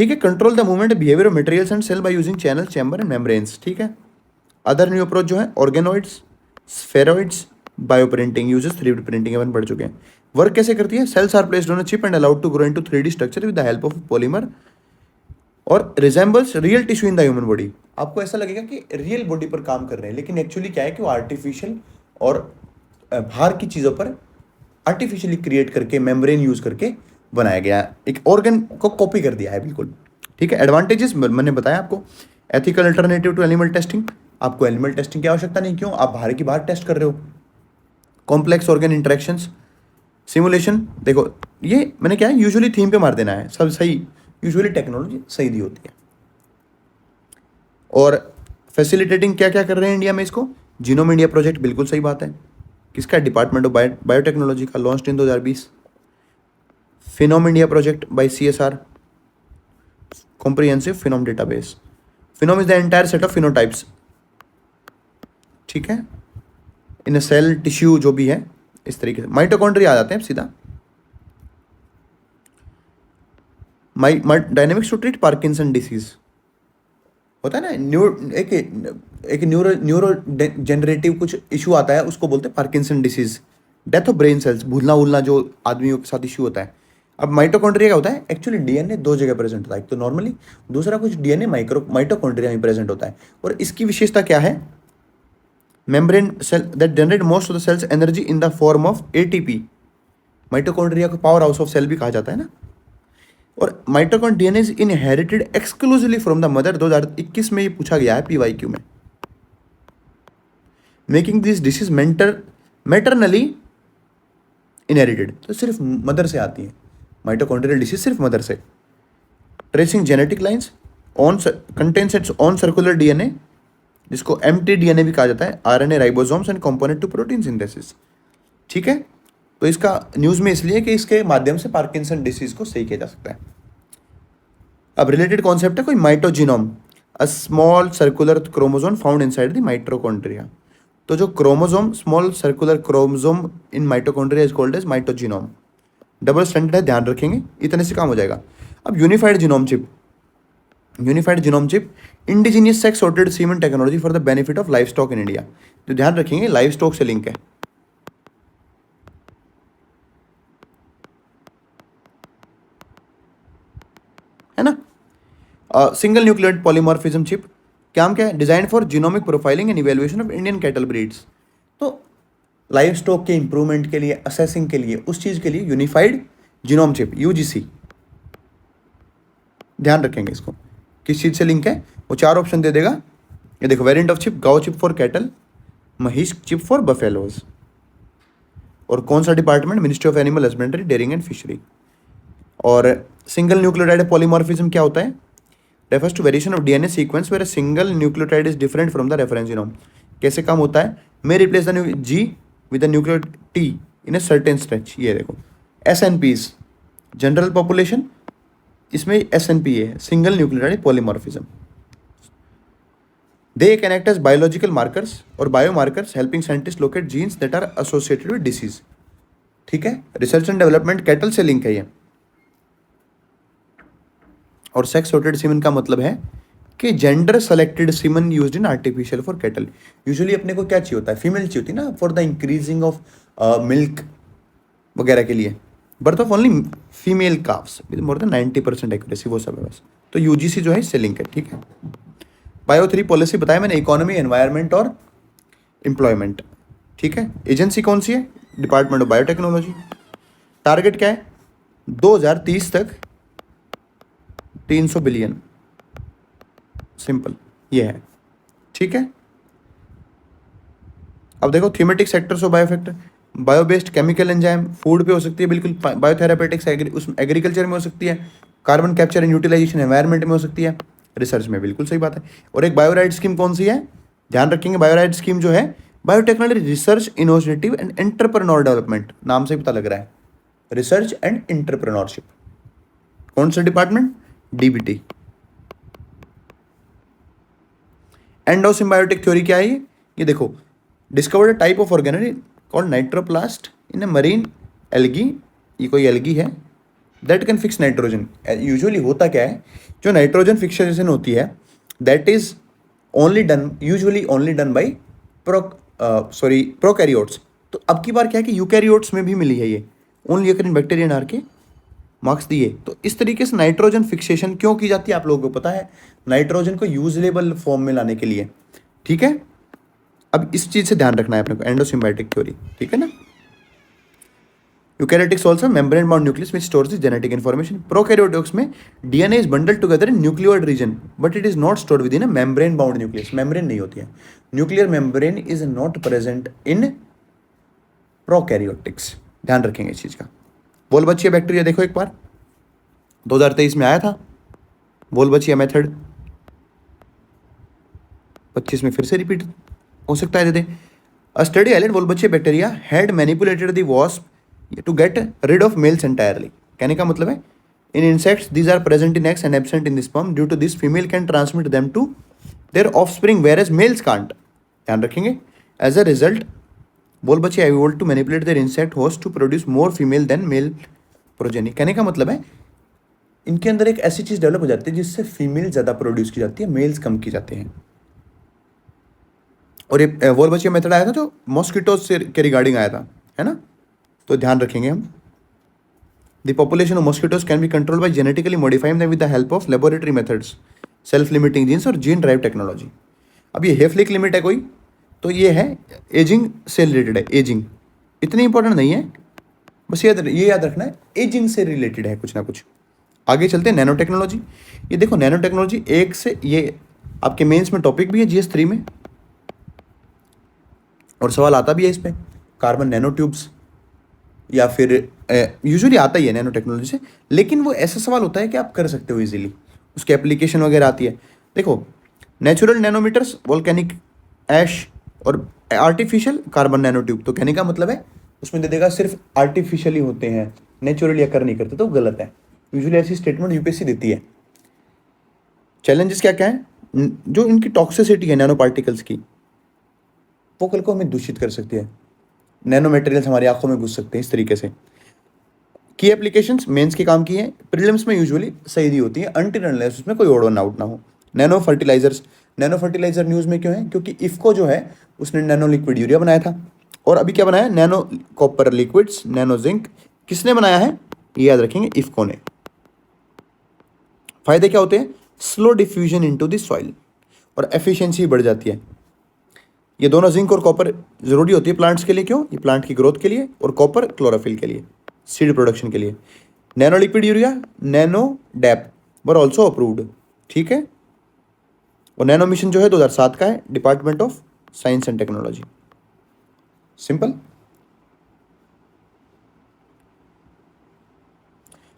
ठीक है। Control the movement behaviour of materials and cell by using channel chamber and membranes, ठीक है। अदर न्यू अप्रोच जो है organoids, spheroids, bioprinting uses 3D printing अपन पढ़ चुके हैं। वर्क कैसे करती है? Cells are placed on a chip and allowed to grow into 3D structure with the help of polymer और resembles real tissue in the human body. आपको ऐसा लगेगा कि रियल बॉडी पर काम कर रहे हैं, लेकिन एक्चुअली क्या है कि वो आर्टिफिशियल और बाहर की चीज़ों पर आर्टिफिशियली क्रिएट करके मेम्ब्रेन यूज करके बनाया गया, एक ऑर्गन को कॉपी कर दिया है बिल्कुल, ठीक है। एडवांटेजेस मैंने बताया आपको। Ethical alternative to animal testing, आपको एनिमल टेस्टिंग की आवश्यकता नहीं, क्यों? आप बाहर की बाहर टेस्ट कर रहे हो। कॉम्प्लेक्स ऑर्गन इंटरेक्शंस, सिमुलेशन, देखो ये मैंने क्या है यूजुअली थीम पे मार देना है, सब सही, यूजुअली टेक्नोलॉजी सही दी होती है। और फैसिलिटेटिंग क्या क्या कर रहे हैं इंडिया में इसको? जीनोम इंडिया प्रोजेक्ट, बिल्कुल सही बात है। किसका? डिपार्टमेंट ऑफ बायोटेक्नोलॉजी का, launched in 2020। Phenome India project by CSR, comprehensive phenome database. Phenome is the entire set of phenotypes, ठीक है, इन अ सेल टिश्यू जो भी है, इस तरीके से। माइटोकॉन्ड्रिया आ जाते हैं सीधा। Dynamics to treat Parkinson disease होता है ना, एक न्यूरो जनरेटिव कुछ इशू आता है, उसको बोलते हैं Parkinson disease, death of brain cells, भूलना भूलना जो आदमियों के साथ इशू होता है। अब माइटोकॉन्ड्रिया क्या होता है? एक्चुअली डीएनए दो जगह प्रेजेंट होता है, एक तो नॉर्मली, दूसरा कुछ डीएनए माइटोकॉन्ड्रिया में प्रेजेंट होता है। और इसकी विशेषता क्या है? Membrane cell that generate most of the cells energy in the form of ATP। Mitochondria को पावर हाउस ऑफ सेल भी कहा जाता है ना। और mitochondria DNA is inherited exclusively from the mother, 2021 में ये पूछा गया है PYQ में। Making this disease maternally inherited, तो सिर्फ मदर से आती है माइटोकॉन्ड्रियल डिसीज, सिर्फ मदर से। Tracing genetic lines on contains its own circular DNA, जिसको mtDNA भी कहा जाता है, RNA ribosomes and component to protein synthesis, ठीक है। तो इसका न्यूज़ में इसलिए कि इसके माध्यम से पार्किंसन डिसीज को सही किया जा सकता है। अब रिलेटेड कॉन्सेप्ट है कोई mitogenome, a small circular chromosome found inside the mitochondria. तो जो chromosome, small circular chromosome in mitochondria is called as mitogenome. Double standard है, ध्यान रखेंगे, इतने से काम हो जाएगा। अब unified genome chip, indigenous sex sorted semen technology for the benefit of livestock in India. तो ध्यान रखेंगे लाइफ स्टॉक से लिंक है ना। सिंगल न्यूक्लियोटाइड पॉलीमॉर्फिज्म चिप, काम क्या है? Design for genomic profiling and evaluation of Indian cattle breeds. तो लाइफ स्टॉक के इंप्रूवमेंट के लिए, असेसिंग के लिए, उस चीज के लिए यूनिफाइड जीनोम चिप UGC, ध्यान रखेंगे इसको। किस चीज से लिंक है? वो 4 ऑप्शन दे देगा। ये देखो, variant of chip, Gau chip for cattle, Mahish chip for buffaloes. और कौन सा department? Ministry of animal husbandry, dairying and fishery. और सिंगल न्यूक्लियोटाइड पॉलीमॉर्फिज्म क्या होता है? Refers to variation of DNA sequence where single nucleotide is different from the reference genome. कैसे काम होता है? May replace the G with the nucleotide T in a certain stretch. ये देखो, SNPs जनरल पॉपुलेशन, इसमें SNP है, single nucleotide polymorphism. They can act as biological markers और biomarkers helping scientist locate genes that are associated with disease, ठीक है। रिसर्च एंड डेवलपमेंट कैटल से लिंक है ये। और सेक्स सॉर्टेड सीमन का मतलब है कि gender selected semen used in artificial for cattle. Usually अपने को क्या चाहिए होता है? फीमेल चाहिए होती है ना, for the increasing of milk वगैरह के लिए। Birth of only female carbs with more than 90% accuracy, वो सब है बस। तो UGC जो है इससे लिंक है, ठीक है। बायो 3 पॉलिसी बताया मैंने, इकोनॉमी, एनवायरनमेंट और एम्प्लॉयमेंट, ठीक है। एजेंसी कौन सी है? Department of biotechnology. टारगेट क्या है? 2030 तक 300 बिलियन, सिंपल ये है, ठीक है। अब देखो, thematic sectors of biofactor, bio based chemical enzyme, food पे हो सकती है बिल्कुल, बायोथेरापेटिक्स उसमें, एग्रीकल्चर में हो सकती है, carbon capture and utilisation environment में हो सकती है, रिसर्च में, बिल्कुल सही बात है। और एक बायोराइड स्कीम कौन सी है? ध्यान रखेंगे, बायोराइड स्कीम जो है biotechnology research innovative and entrepreneur development, नाम से पता लग रहा है, रिसर्च एंड एंटरप्रेन्योरशिप। कौन सा department? DBT। End of symbiotic theory क्या है ये देखो, discovered type of organelle called nitroplast in a marine algae. ये कोई एल्गी है, that can fix nitrogen. Usually होता क्या है, जो नाइट्रोजन फिक्सेशन होती है that is only done, usually only done by prokaryotes. तो अब की बार क्या है कि यूकैरियोट्स में भी मिली है ये, only occur in bacteria and archaea marks दिए। तो इस तरीके से नाइट्रोजन फिक्सेशन क्यों की जाती है आप लोगों को पता है, नाइट्रोजन को यूजलेबल फॉर्म में लाने के लिए। ठीक है, अब इस चीज से ध्यान रखना है अपने को, एंडोसिम्बायोटिक थ्योरी, ठीक है ना। Eukaryotics also membrane bound nucleus which stores the genetic information. Prokaryotics में DNA is bundled together in nucleoid region but it is not stored within a membrane bound nucleus. Membrane नहीं होती है, nuclear membrane is not present in prokaryotics. ध्यान रखेंगे इस चीज का। वोल्बचिया बैक्टीरिया देखो एक बार, 2023 में आया था वोल्बचिया मेथड, 25 में फिर से रिपीट हो सकता है। They a study highlight Wolbachia bacteria had manipulated the wasp to get rid of males entirely. कहने का मतलब है in insects these are present in eggs and absent in the sperm, due to this female can transmit them to their offspring whereas males can't. ध्यान रखेंगे। As a result Wolbachia able to manipulate their insect host to produce more female than male progeny. कहने का मतलब है इनके अंदर एक ऐसी चीज डेवलप हो जाती है जिससे फीमेल ज्यादा प्रोड्यूस की जाती है, मेल्स कम की जाते हैं। और ये वोल्बचिया मेथड आया था जो मॉस्किटोज से के रिगार्डिंग आया था, है ना। तो ध्यान रखेंगे हम। The population of mosquitoes can be control by genetically modifying them with the help of laboratory methods, self limiting genes और जीन ड्राइव टेक्नोलॉजी। अब ये हेफलिक लिमिट है कोई, तो ये है एजिंग से रिलेटेड है। एजिंग इतनी इंपॉर्टेंट नहीं है, बस ये याद रखना है एजिंग से रिलेटेड है कुछ ना कुछ। आगे चलते हैं नैनो टेक्नोलॉजी। ये देखो नैनो टेक्नोलॉजी एक से, ये आपके मेंस में टॉपिक भी है जीएस 3 में, और सवाल आता भी है इस पे, कार्बन नैनो ट्यूब्स, या फिर यूजुअली आता ही है नैनो टेक्नोलॉजी से, लेकिन वो ऐसा सवाल होता है कि आप कर सकते हो इजीली, उसकी एप्लीकेशन वगैरह आती है। देखो नेचुरल नैनोमीटर्स, वोल्केनिक ऐश और आर्टिफिशियल कार्बन नैनो ट्यूब। तो कहने का मतलब है उसमें दे देगा सिर्फ आर्टिफिशियली होते हैं, नेचुरली अकर नहीं करते, तो गलत है। यूजुअली ऐसी स्टेटमेंट यूपीएससी देती है। चैलेंजेस क्या क्या है, जो इनकी टॉक्सिसिटी है नैनो पार्टिकल्स की, वो कल को हमें दूषित कर सकती है। नैनो मटेरियल्स हमारी आंखों में घुस सकते हैं इस तरीके से। की एप्लीकेशंस मेंस के काम की है, प्रीलिम्स में यूजुअली सही दी होती है अनटिल अनलेस उसमें कोई ओड वन आउट ना हो। Nano fertilisers, nano fertiliser news में क्यों है, क्योंकि इफ्को जो है उसने नैनो लिक्विड यूरिया बनाया था, और अभी क्या बनाया, nano copper liquids, nano zinc. किसने बनाया है ये याद रखेंगे, इफ्को ने। फायदे क्या होते हैं, slow diffusion into the soil और एफिशिएंसी बढ़ जाती है। ये दोनों जिंक और कॉपर जरूरी होती है प्लांट्स के लिए, क्यों, ये प्लांट की ग्रोथ के लिए, और कॉपर क्लोरोफिल के लिए, सीड प्रोडक्शन के लिए। Nano liquid urea, nano DAP were also approved, ठीक है। और नैनो मिशन जो है 2007 का है, department of science and technology. Simple.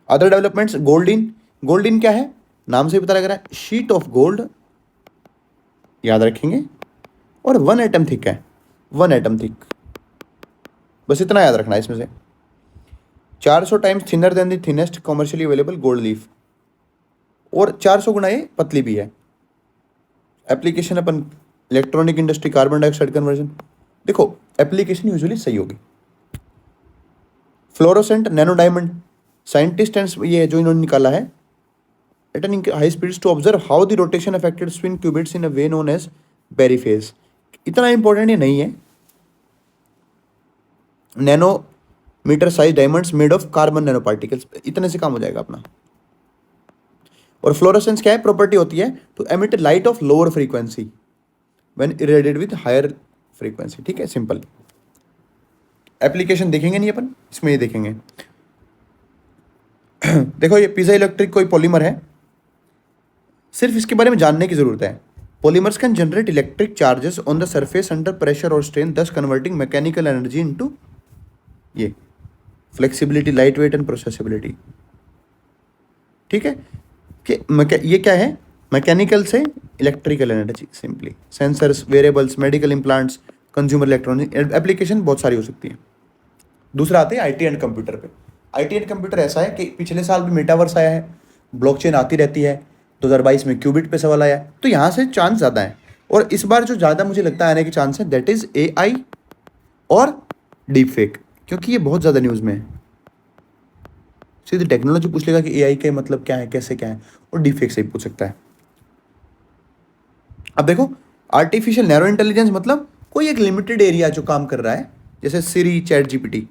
Other developments, Goldin. Goldin क्या है, नाम से ही पता लग रहा है, शीट ऑफ गोल्ड, याद रखेंगे, और 1 एटम थिक है, 1 एटम थिक, बस इतना याद रखना है इसमें से। 400 times thinner than the thinnest commercially available gold leaf, और 400 गुना ये पतली भी है। एप्लीकेशन अपन electronic industry, carbon dioxide conversion. देखो एप्लीकेशन यूजुअली सही होगी। Fluorescent nano diamond, scientist and ये जो इन्होंने निकाला है, at an high speeds to observe how the rotation affected spin qubits in a way known as Berry phase. इतना इंपॉर्टेंट ये नहीं है। Nanometre size diamonds made of carbon nano particles, इतने से काम हो जाएगा अपना। और फ्लोरोसेंस क्या है, प्रॉपर्टी होती है to emit light of lower frequency when irradiated with higher frequency, ठीक है, सिंपल। एप्लीकेशन देखेंगे नहीं अपन, इसमें ये देखेंगे। देखो ये पिज़ा इलेक्ट्रिक कोई पॉलीमर है, सिर्फ इसके बारे में जानने की जरूरत है। Polymers can generate electric charges on the surface under pressure और स्ट्रेन, दस कन्वर्टिंग मैकेनिकल एनर्जी इनटू ये फ्लेक्सिबिलिटी, लाइट वेट एंड प्रोसेसिबिलिटी, ठीक है। कि ये क्या है, मैकेनिकल से electrical energy, simply. Sensors, variables, medical implants, consumer electronic application बहुत सारी हो सकती है। दूसरा आते हैं आईटी एंड कंप्यूटर पे। आईटी एंड कंप्यूटर ऐसा है कि पिछले साल भी मेटावर्स आया है, ब्लॉकचेन आती रहती है, 2022 में क्यूबिट पे सवाल आया, तो यहाँ से चांस ज़्यादा है। और इस बार जो ज़्यादा मुझे लगता है आने के चांस है दैट इज़ एआई और डीप फेक, क्योंकि ये बहुत ज़्यादा न्यूज़ में है। सीधी टेक्नोलॉजी पूछ लेगा कि एआई के मतलब क्या है, कैसे क्या है, और डीफेक से ही पूछ सकता है। अब देखो, आर्टिफिशियल नैरो इंटेलिजेंस मतलब कोई एक लिमिटेड एरिया जो काम कर रहा है, जैसे Siri, chat GPT.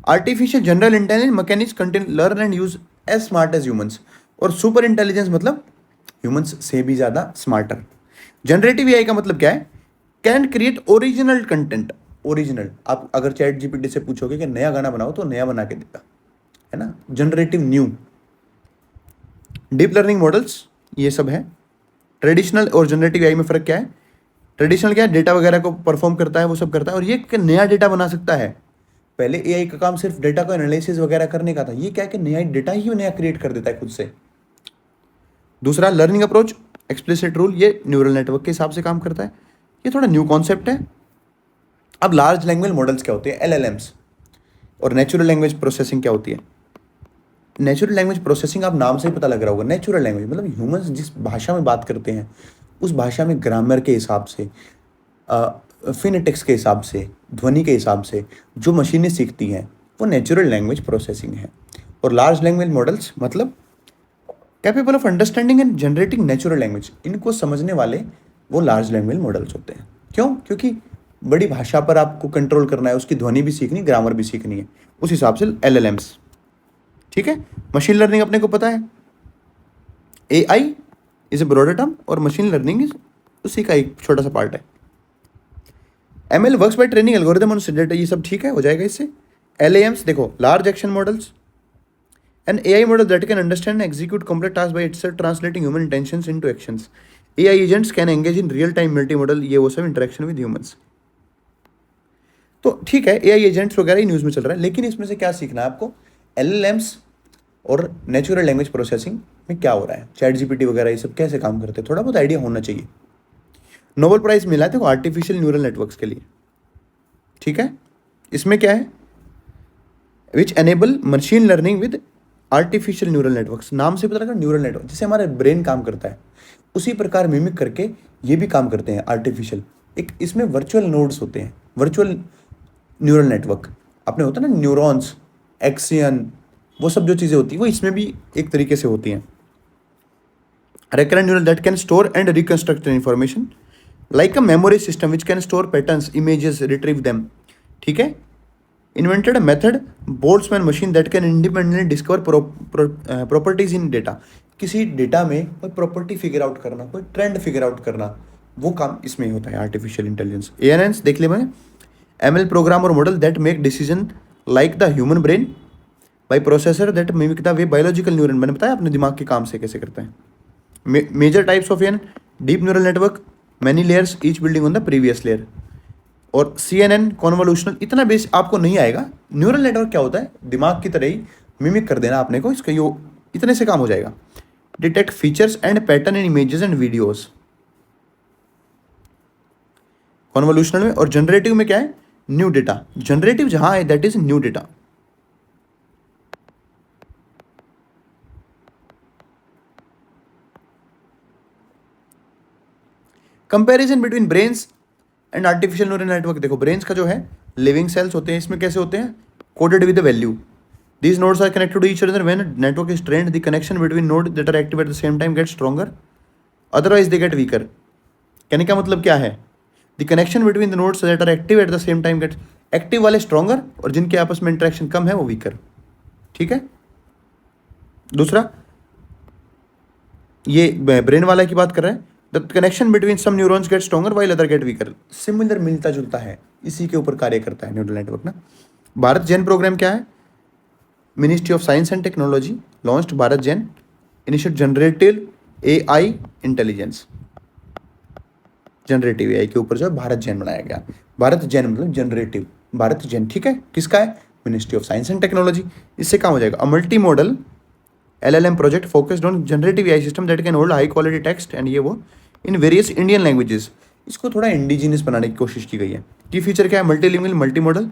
Artificial general intelligence mechanics content learn and use as smart as humans. और सुपर इंटेलिजेंस मतलब ह्यूमंस से भी ज़्यादा स्मार्टर। जनरेटिव एआई का मतलब क्या है? Can create original content. Original, आप अगर चैट जीपीटी से पूछोगे कि नया गाना बनाओ तो नया बना के देगा, है ना। Generative new. Deep learning models, ये सब है। ट्रेडिशनल और जनरेटिव एआई में फ़र्क क्या है? ट्रेडिशनल क्या है? डेटा वगैरह को परफॉर्म करता है, वो सब करता है, और ये कि नया डेटा बना सकता है। पहले एआई का काम सिर्फ डेटा को एनालिसिस वगैरह करने का था, ये क्या है कि नया डेटा ही नया क्रिएट कर देता है खुद से। दूसरा, लर्निंग अप्रोच, एक्सप्लिसिट रूल, ये न्यूरल नेटवर्क के हिसाब से काम करता है। ये थोड़ा न्यू कॉन्सेप्ट है। अब लार्ज लैंग्वेज मॉडल्स क्या होते हैं? एलएलएम्स। और नेचुरल लैंग्वेज प्रोसेसिंग क्या होती है? नेचुरल लैंग्वेज प्रोसेसिंग, आप नाम से ही पता लग रहा होगा। नेचुरल लैंग्वेज मतलब ह्यूमंस जिस भाषा में बात करते हैं, उस भाषा में ग्रामर के हिसाब से, फिनेटिक्स के हिसाब से, ध्वनि के हिसाब से जो मशीनें सीखती हैं, वो नेचुरल लैंग्वेज प्रोसेसिंग है। और लार्ज लैंग्वेज मॉडल्स मतलब capable of understanding and generating natural language, इनको समझने वाले वो लार्ज लैंग्वेज मॉडल्स होते हैं। क्यों? क्योंकि बड़ी भाषा पर आपको कंट्रोल करना है, उसकी ध्वनि भी सीखनी, ग्रामर भी सीखनी है, उस हिसाब से एलएलएम्स। ठीक है। मशीन लर्निंग अपने को पता है, AI is a broader term, और मशीन लर्निंग इज उसी का एक छोटा सा पार्ट है। ML works by training algorithm on data, ये सब ठीक है, हो जाएगा इससे। एलएएम्स देखो, large action models, an AI model that can understand and execute complex tasks by itself, translating human intentions into actions. AI agents can engage in real-time multimodal, ये वो सब interaction with humans। तो ठीक है, AI एजेंट्स वगैरह ही न्यूज़ में चल रहा है, लेकिन इसमें से क्या सीखना है आपको? LLMs और नेचुरल लैंग्वेज प्रोसेसिंग में क्या हो रहा है, चैट जीपीटी वगैरह ये सब कैसे काम करते हैं, थोड़ा बहुत आइडिया होना चाहिए। नोबेल प्राइज मिला है देखो आर्टिफिशियल न्यूरल नेटवर्क्स के लिए। ठीक है। इसमें क्या है? Which enable machine learning with artificial neural networks. नाम से पता लगा, न्यूरल नेटवर्क जैसे हमारे ब्रेन काम करता है उसी प्रकार मिमिक करके ये भी काम करते हैं आर्टिफिशियल। एक इसमें वर्चुअल नोड्स होते हैं, वर्चुअल न्यूरल नेटवर्क। आपने होता है ना न्यूरॉन्स, एक्सियन, वो सब जो चीज़ें होती हैं वो इसमें भी एक तरीके से होती हैं। recurrent neural that can store and reconstruct information like a memory system which can store patterns, images, retrieve them। ठीक है। invented a method Boltzmann machine that can independently discover properties in data। किसी डेटा में कोई प्रॉपर्टी फिगर आउट करना, कोई ट्रेंड फिगर आउट करना, वो काम इसमें होता है आर्टिफिशियल इंटेलिजेंस। एएनएन्स देख ले मैंने, एमएल प्रोग्राम और model that make decision like the human brain by processor that mimic the way biological neuron. मैंने बताया अपने दिमाग के काम से कैसे करते हैं। Major types of an deep neural network, many layers each building on the previous layer. और CNN कॉन्वोल्यूशनल, इतना बेस आपको नहीं आएगा। न्यूरल नेटवर्क क्या होता है? दिमाग की तरह ही मिमिक कर देना आपने को, इसका यो इतने से काम हो जाएगा। Detect features and pattern in images and videos, convolutional में। और जनरेटिव में क्या है? New data. जनरेटिव जहां है that is new data. Comparison between brains and artificial neural network. देखो, ब्रेन्स का जो है लिविंग सेल्स होते हैं, इसमें कैसे होते हैं? Coded with the value. These nodes are connected to each other when a network is trained. The connection between nodes that are active at the same time gets stronger. Otherwise, they get weaker. कहने का मतलब क्या है? The connection between the nodes that are active at the same time gets active वाले stronger, और जिनके आपस में interaction कम है वो weaker। ठीक है। दूसरा, ये ब्रेन वाला की बात कर रहे हैं। The connection between some neurons get stronger while other get weaker। Similar, मिलता जुलता है, इसी के ऊपर कार्य करता है न्यूरल नेटवर्क ना। भारत जैन प्रोग्राम क्या है? Ministry of science and technology launched Bharat Jain initiate generative AI intelligence. Generative AI के ऊपर जो है भारत जैन बनाया गया। भारत जैन मतलब जनरेटिव, भारत जैन। ठीक है। किसका है? Ministry of science and technology. इससे काम हो जाएगा। A multi modal LLM project focused on generative AI system that can hold high quality text and ये वो इन वेरियस इंडियन लैंग्वेजेस। इसको थोड़ा इंडिजिनियस बनाने की कोशिश की गई है। की फीचर क्या है? मल्टीलिंगुअल, मल्टी मॉडल,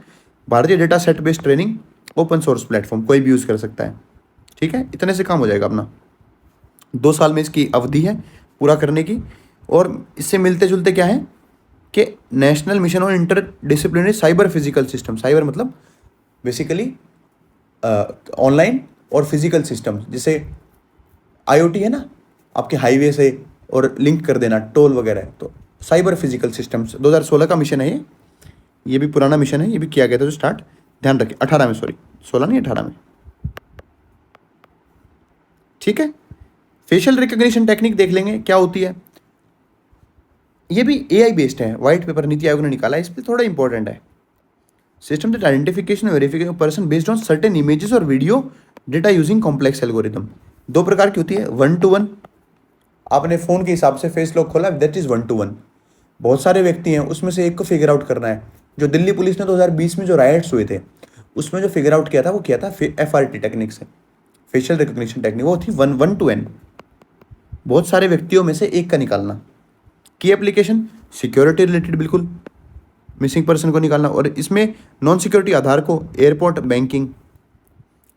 भारतीय data set based training, open source platform, कोई भी यूज़ कर सकता है। ठीक है। इतने से काम हो जाएगा अपना। 2 साल में इसकी अवधि है पूरा करने की। और इससे मिलते जुलते क्या है कि national mission on inter disciplinary cyber physical system. Cyber मतलब बेसिकली ऑनलाइन और फिजिकल सिस्टम्स, जैसे IoT है ना, आपके हाईवे से और लिंक कर देना टोल वगैरह, तो साइबर फिजिकल सिस्टम्स 2016 का मिशन है ये भी पुराना मिशन है, ये भी किया गया था जो स्टार्ट, ध्यान रखिए 18 में, सॉरी 16 नहीं 18 में, ठीक है। फेशियल रिकॉग्निशन टेक्निक देख लेंगे क्या होती है, ये भी AI बेस्ड है, व्हाइट पेपर नीति आयोग ने निकाला है, इस पर थोड़ा इंपॉर्टेंट है। System that identification verification person based on certain images और video data using complex algorithm. दो प्रकार की होती है, 1-to-1, आपने फ़ोन के हिसाब से फेस लॉक खोला, दैट इज़ 1-to-1। बहुत सारे व्यक्ति हैं, उसमें से एक को फिगर आउट करना है। जो दिल्ली पुलिस ने 2020 में जो राइट्स हुए थे, उसमें जो फिगर आउट किया था वो किया था FRT टेक्निक से, फेशियल रिकॉग्निशन टेक्निक, वो थी 1-to-N, बहुत सारे व्यक्तियों में से एक का निकालना। की एप्लीकेशन सिक्योरिटी रिलेटेड, बिल्कुल मिसिंग पर्सन को निकालना, और इसमें नॉन सिक्योरिटी आधार को एयरपोर्ट, बैंकिंग।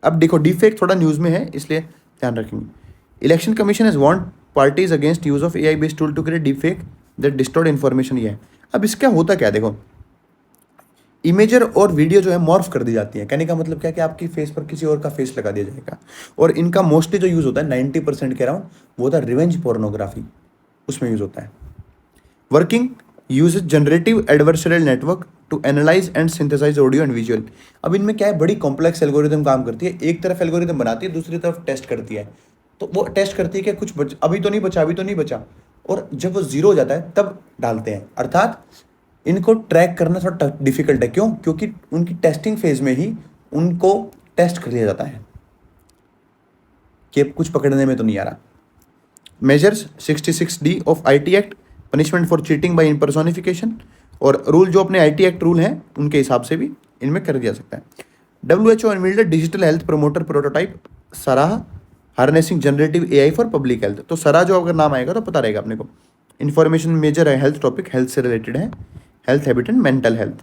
अब देखो डीफेक थोड़ा न्यूज़ में है इसलिए ध्यान रखेंगे। Election commission has warned parties against use of AI based tool to create deepfake that distort information. ये है, अब इसका होता क्या, देखो इमेजर और वीडियो जो है मॉर्फ कर दी जाती है। कहने का मतलब क्या कि आपकी फेस पर किसी और का फेस लगा दिया जाएगा, और इनका मोस्टली जो यूज़ होता है 90% के अराउंड वो होता है रिवेंज पोर्नोग्राफी, उसमें यूज़ होता है। Working use generative adversarial network to analyse and synthesise audio and visual. अब इनमें क्या है, बड़ी कॉम्प्लेक्स एल्गोरिदम काम करती है, एक तरफ एल्गोरिदम बनाती है, दूसरी तरफ टेस्ट करती है। तो वो टेस्ट करती है कि कुछ अभी तो नहीं बचा, अभी तो नहीं बचा, और जब वो जीरो हो जाता है तब डालते हैं। अर्थात इनको ट्रैक करना थोड़ा डिफिकल्ट है, क्यों, क्योंकि उनकी टेस्टिंग फेज में ही उनको टेस्ट कर लिया जाता है कि कुछ पकड़ने में तो नहीं आ रहा। Measures 66D of IT act, punishment for cheating by impersonification, और रूल जो अपने IT एक्ट रूल हैं उनके हिसाब से भी इनमें कर दिया सकता है। WHO unveiled digital health promoter prototype Sarah, harnessing generative AI for public health. तो सराह जो अगर नाम आएगा तो पता रहेगा अपने को। इन्फॉर्मेशन मेजर है, हेल्थ टॉपिक, हेल्थ से रिलेटेड है, health habit and mental health,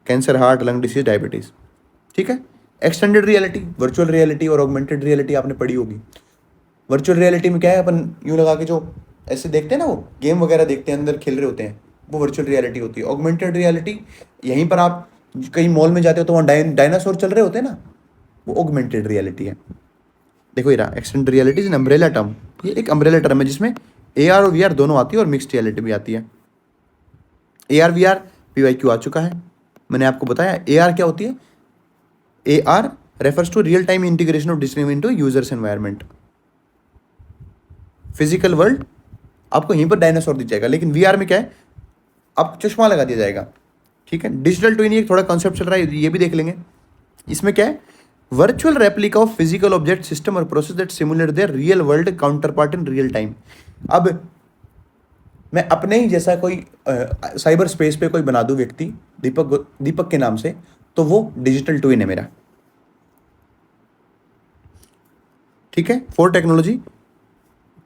cancer, heart, lung disease, diabetes, ठीक है। एक्सटेंडेड रियलिटी, वर्चुअल रियलिटी और ऑगमेंटेड रियलिटी आपने पढ़ी होगी। वर्चुअल रियलिटी में क्या है, अपन यूँ लगा के जो ऐसे देखते हैं ना, वो गेम वगैरह देखते हैं, अंदर खेल रहे होते हैं, वो वर्चुअल रियलिटी होती है। ऑगमेंटेड रियलिटी, यहीं पर आप कहीं मॉल में जाते हो तो वहाँ डायनासोर चल रहे होते हैं ना, वो ऑगमेंटेड रियलिटी है। देखो ये रहा extended reality is an umbrella term, ये एक अम्ब्रेला टर्म है जिसमें AR और VR दोनों आती है और मिक्सड रियलिटी भी आती है। AR VR PYQ आ चुका है, मैंने आपको बताया। AR क्या होती है, AR refers to real time integration of digital into users environment. Physical world आपको यहीं पर डायनासोर दिख जाएगा, लेकिन VR में क्या है, आपको चश्मा लगा दिया जाएगा, ठीक है। डिजिटल ट्विन एक थोड़ा कॉन्सेप्ट चल रहा है, ये भी देख लेंगे। इसमें क्या है, virtual replica of physical object system और process that simulate their real world counterpart in real time. अब मैं अपने ही जैसा कोई साइबर स्पेस पे कोई बना दूं व्यक्ति, दीपक के नाम से, तो वो डिजिटल ट्विन है मेरा, ठीक है। For technology,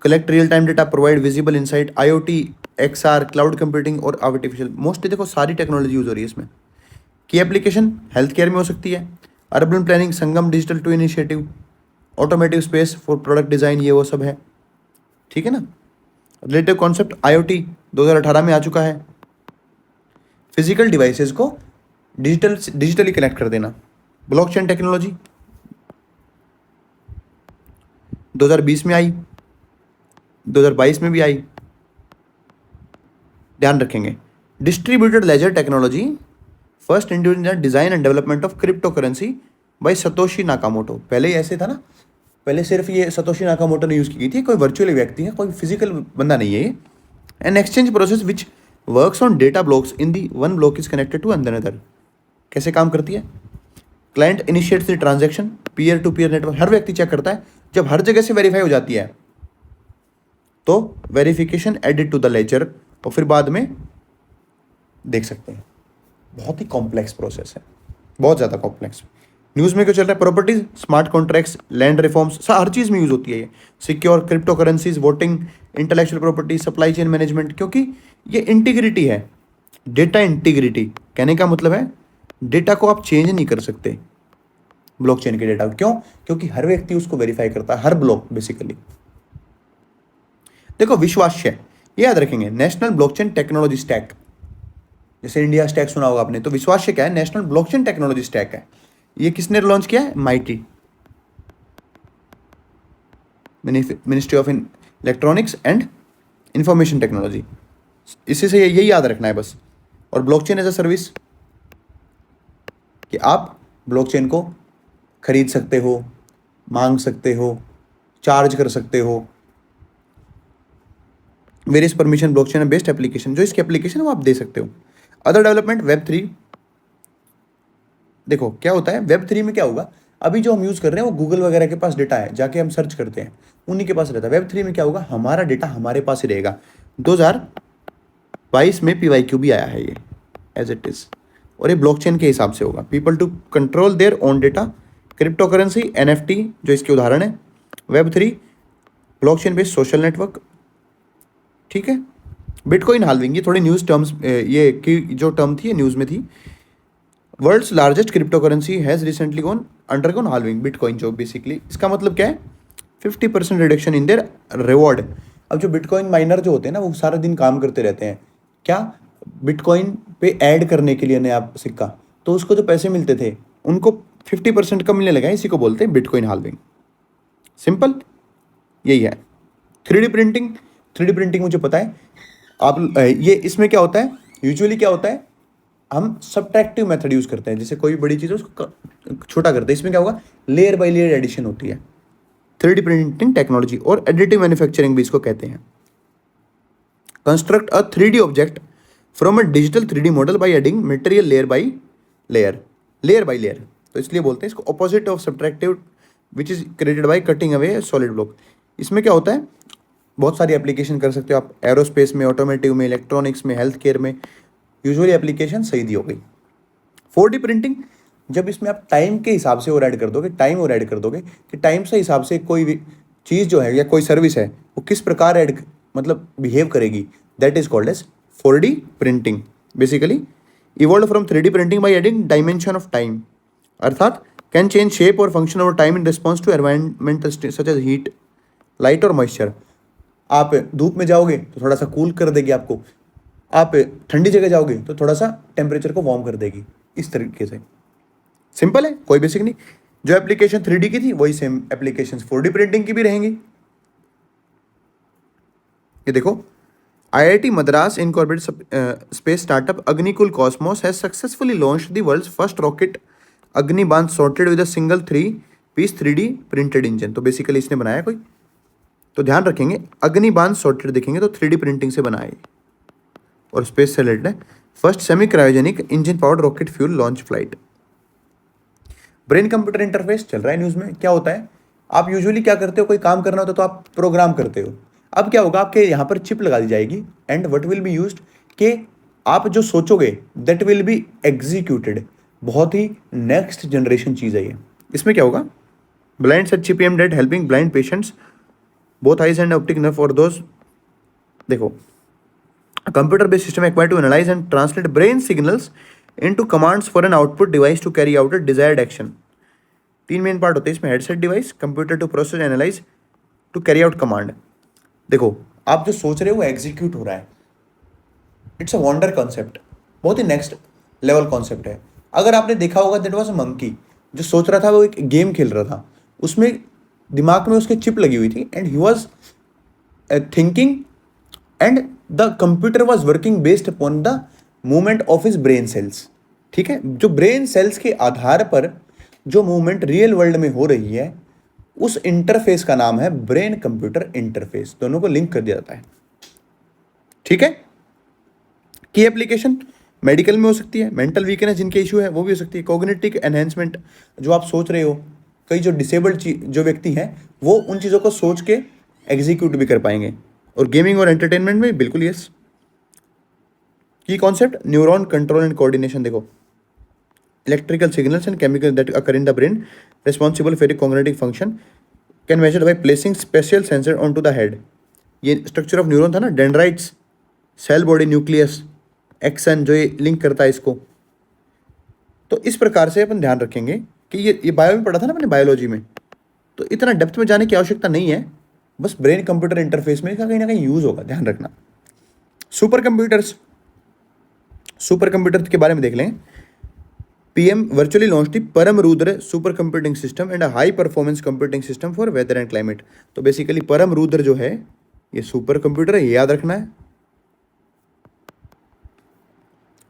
collect real time data, provide visible insight, IoT, XR, cloud computing और आर्टिफिशियल, मोस्टली देखो सारी टेक्नोलॉजी यूज हो रही है इसमें। की एप्लीकेशन हेल्थ केयर में हो सकती है, urban planning, Sangam digital twin initiative, automotive space for product design, ये वो सब है, ठीक है ना। रिलेटिव कॉन्सेप्ट IoT 2018 में आ चुका है। फिजिकल डिवाइसेस को डिजिटली कनेक्ट कर देना, ब्लॉकचेन टेक्नोलॉजी 2020 में आई, 2022 में भी आई, ध्यान रखेंगे। Distributed ledger technology first introduced in the design and development of crypto currency by Satoshi Nakamoto. पहले ही ऐसे था ना, पहले सिर्फ ये सतोशी नाकामोटो ने यूज़ की थी, कोई वर्चुअल व्यक्ति है, कोई फिजिकल बंदा नहीं है ये। An exchange process which works on data blocks in the one block is connected to another. कैसे काम करती है, client initiates the transaction, peer to peer network, हर व्यक्ति चेक करता है, जब हर जगह से वेरीफाई हो जाती है तो verification edit to the ledger, और फिर बाद में देख सकते हैं। बहुत ही कॉम्प्लेक्स प्रोसेस है, बहुत ज़्यादा कॉम्प्लेक्स। न्यूज़ में क्यों चल रहा है, properties, smart contracts, land reforms, हर चीज़ में यूज़ होती है ये। Secure cryptocurrencies, voting, intellectual property, supply chain management, क्योंकि ये इंटीग्रिटी है, डेटा इंटीग्रिटी। कहने का मतलब है डेटा को आप चेंज नहीं कर सकते, ब्लॉकचेन के डेटा। क्यों, क्योंकि हर व्यक्ति उसको वेरीफाई करता है, हर ब्लॉक बेसिकली। देखो विश्वास्य, ये याद रखेंगे, नेशनल ब्लॉकचेन टेक्नोलॉजी स्टैक, जैसे इंडिया स्टैक सुना होगा आपने, तो विश्वास्य क्या है, नेशनल ब्लॉकचेन टेक्नोलॉजी स्टैक है। ये किसने लॉन्च किया है, mighty. Ministry of electronics and information technology. इसी से यही याद रखना है बस। और ब्लॉकचेन एज अ सर्विस, कि आप ब्लॉकचेन को खरीद सकते हो, मांग सकते हो, चार्ज कर सकते हो। Various permission blockchain based application, जो इसकी एप्लीकेशन है वो आप दे सकते हो। Other development web 3। देखो क्या होता है वेब 3 में, क्या होगा, अभी जो हम यूज़ कर रहे हैं वो गूगल वगैरह के पास डेटा है, जाके हम सर्च करते हैं उन्हीं के पास रहता है। वेब 3 में क्या होगा, हमारा डेटा हमारे पास ही रहेगा। 2022 में PYQ भी आया है ये एज इट इज़, और ये ब्लॉकचेन के हिसाब से होगा। People to control their own data, crypto currency, NFT जो इसके उदाहरण है। Web 3 blockchain based social network, ठीक है। बिटकॉइन हाल्विंग, ये थोड़ी न्यूज़ टर्म्स, ये की जो टर्म थी ये न्यूज़ में थी। World's largest crypto currency has recently undergone halving, bitcoin, जो बेसिकली इसका मतलब क्या है, 50% रिडक्शन इन देयर रिवॉर्ड। अब जो बिटकॉइन माइनर जो होते हैं ना, वो सारा दिन काम करते रहते हैं क्या, बिटकॉइन पे ऐड करने के लिए नया सिक्का, तो उसको जो पैसे मिलते थे उनको 50% कम मिलने लगा है। इसी को बोलते हैं बिटकॉइन हाल्विंग। सिंपल यही है। 3D प्रिंटिंग, 3D प्रिंटिंग मुझे पता है। आप ये इसमें क्या होता है, यूजुअली क्या होता है, हम सब्ट्रैक्टिव मेथड यूज़ करते हैं। जैसे कोई बड़ी चीज़ है उसको छोटा करते हैं, इसमें क्या होगा, लेयर बाय लेयर एडिशन होती है। 3D प्रिंटिंग टेक्नोलॉजी, और एडिटिव मैन्युफैक्चरिंग भी इसको कहते हैं। Construct a 3D object from a digital 3D model by adding material layer by layer. तो इसलिए बोलते हैं इसको opposite of subtractive which is created by cutting away solid block. इसमें क्या होता है, बहुत सारी एप्लीकेशन कर सकते हो आप, एरोस्पेस में, ऑटोमेटिव में, इलेक्ट्रॉनिक्स में, हेल्थ केयर में। यूजुअली एप्लीकेशन सही दी हो गई। 4D प्रिंटिंग, जब इसमें आप टाइम के हिसाब से और ऐड कर दोगे, कि टाइम से हिसाब से कोई भी चीज़ जो है या कोई सर्विस है वो किस प्रकार मतलब बिहेव करेगी, that is called as 4D printing. Basically evolve from 3D printing by adding dimension of time, अर्थात कैन चेंज शेप और function over time in response to environmental such as heat, light और मॉइस्चर। आप धूप में जाओगे तो थोड़ा सा कूल कर देगी आपको, आप ठंडी जगह जाओगे तो थोड़ा सा टेम्परेचर को वार्म कर देगी, इस तरीके से। सिंपल है, कोई बेसिक नहीं। जो एप्लीकेशन 3D की थी वही सेम एप्लीकेशन 4D प्रिंटिंग की भी रहेंगी। ये देखो, IIT Madras incorporated space startup Agnikul Cosmos has successfully launched the world's first rocket Agnibaan sorted with a single 3-piece 3D printed engine. तो बेसिकली इसने बनाया कोई, तो ध्यान रखेंगे अग्निबाण सॉर्टेड देखेंगे तो 3D प्रिंटिंग से बनाए, और स्पेस से रिलेटेड है। First semi cryogenic engine powered rocket fuel launch flight. Brain computer interface चल रहा है न्यूज़ में। क्या होता है, आप यूजुअली क्या करते हो, कोई काम करना होता है तो आप प्रोग्राम करते हो। अब क्या होगा, आपके यहाँ पर चिप लगा दी जाएगी, and what will be used, कि आप जो सोचोगे दैट विल बी एग्जीक्यूटेड। बहुत ही नेक्स्ट जनरेशन चीज़ है ये। इसमें क्या होगा, blind set CPM that helping blind patients both eyes and optic nerve for those. देखो, a computer based system acquired to analyze and translate brain signals into commands for an output device to carry out a desired action। 3 main part होते हैं इसमें, headset device, computer to process analyse to carry out command. देखो, आप जो सोच रहे हो वो एग्जीक्यूट हो रहा है। इट्स अ वंडर कॉन्सेप्ट, बहुत ही नेक्स्ट लेवल कॉन्सेप्ट है। अगर आपने देखा होगा, दैट वाज अ मंकी, जो सोच रहा था वो एक गेम खेल रहा था, उसमें दिमाग में उसके चिप लगी हुई थी, and he was thinking, and the computer was working based upon the movement of his brain cells. ठीक है, जो ब्रेन सेल्स के आधार पर जो मूवमेंट रियल वर्ल्ड में हो रही है, उस इंटरफेस का नाम है ब्रेन कंप्यूटर इंटरफेस। दोनों को लिंक कर दिया जाता है। ठीक है, की एप्लीकेशन मेडिकल में हो सकती है, मेंटल वीकनेस जिनके इशू है वो भी हो सकती है, कॉग्निटिव एनहेंसमेंट, जो आप सोच रहे हो, कई जो डिसेबल्ड जो व्यक्ति हैं वो उन चीज़ों को सोच के एग्जीक्यूट भी कर पाएंगे, और गेमिंग और एंटरटेनमेंट में बिल्कुल यस। की concept, neuron control and coordination. देखो, electrical signals and chemical that occur in the brain responsible for cognitive function can measured by placing special sensor on to the head. ये स्ट्रक्चर ऑफ न्यूरॉन था ना, dendrites, cell body nucleus, axon, जो ये लिंक करता है इसको। तो इस प्रकार से अपन ध्यान रखेंगे कि ये बायो में पढ़ा था ना अपने, बायोलॉजी में, तो इतना डेप्थ में जाने की आवश्यकता नहीं है, बस ब्रेन कंप्यूटर इंटरफेस में कहीं ना कहीं यूज होगा, ध्यान रखना। सुपर कंप्यूटर्स, सुपर कंप्यूटर के बारे में देख लें। PM virtually launched the Param Rudra supercomputing system and a high performance computing system for weather and climate. तो बेसिकली परम रुद्र जो है ये सुपर कंप्यूटर है, ये याद रखना है।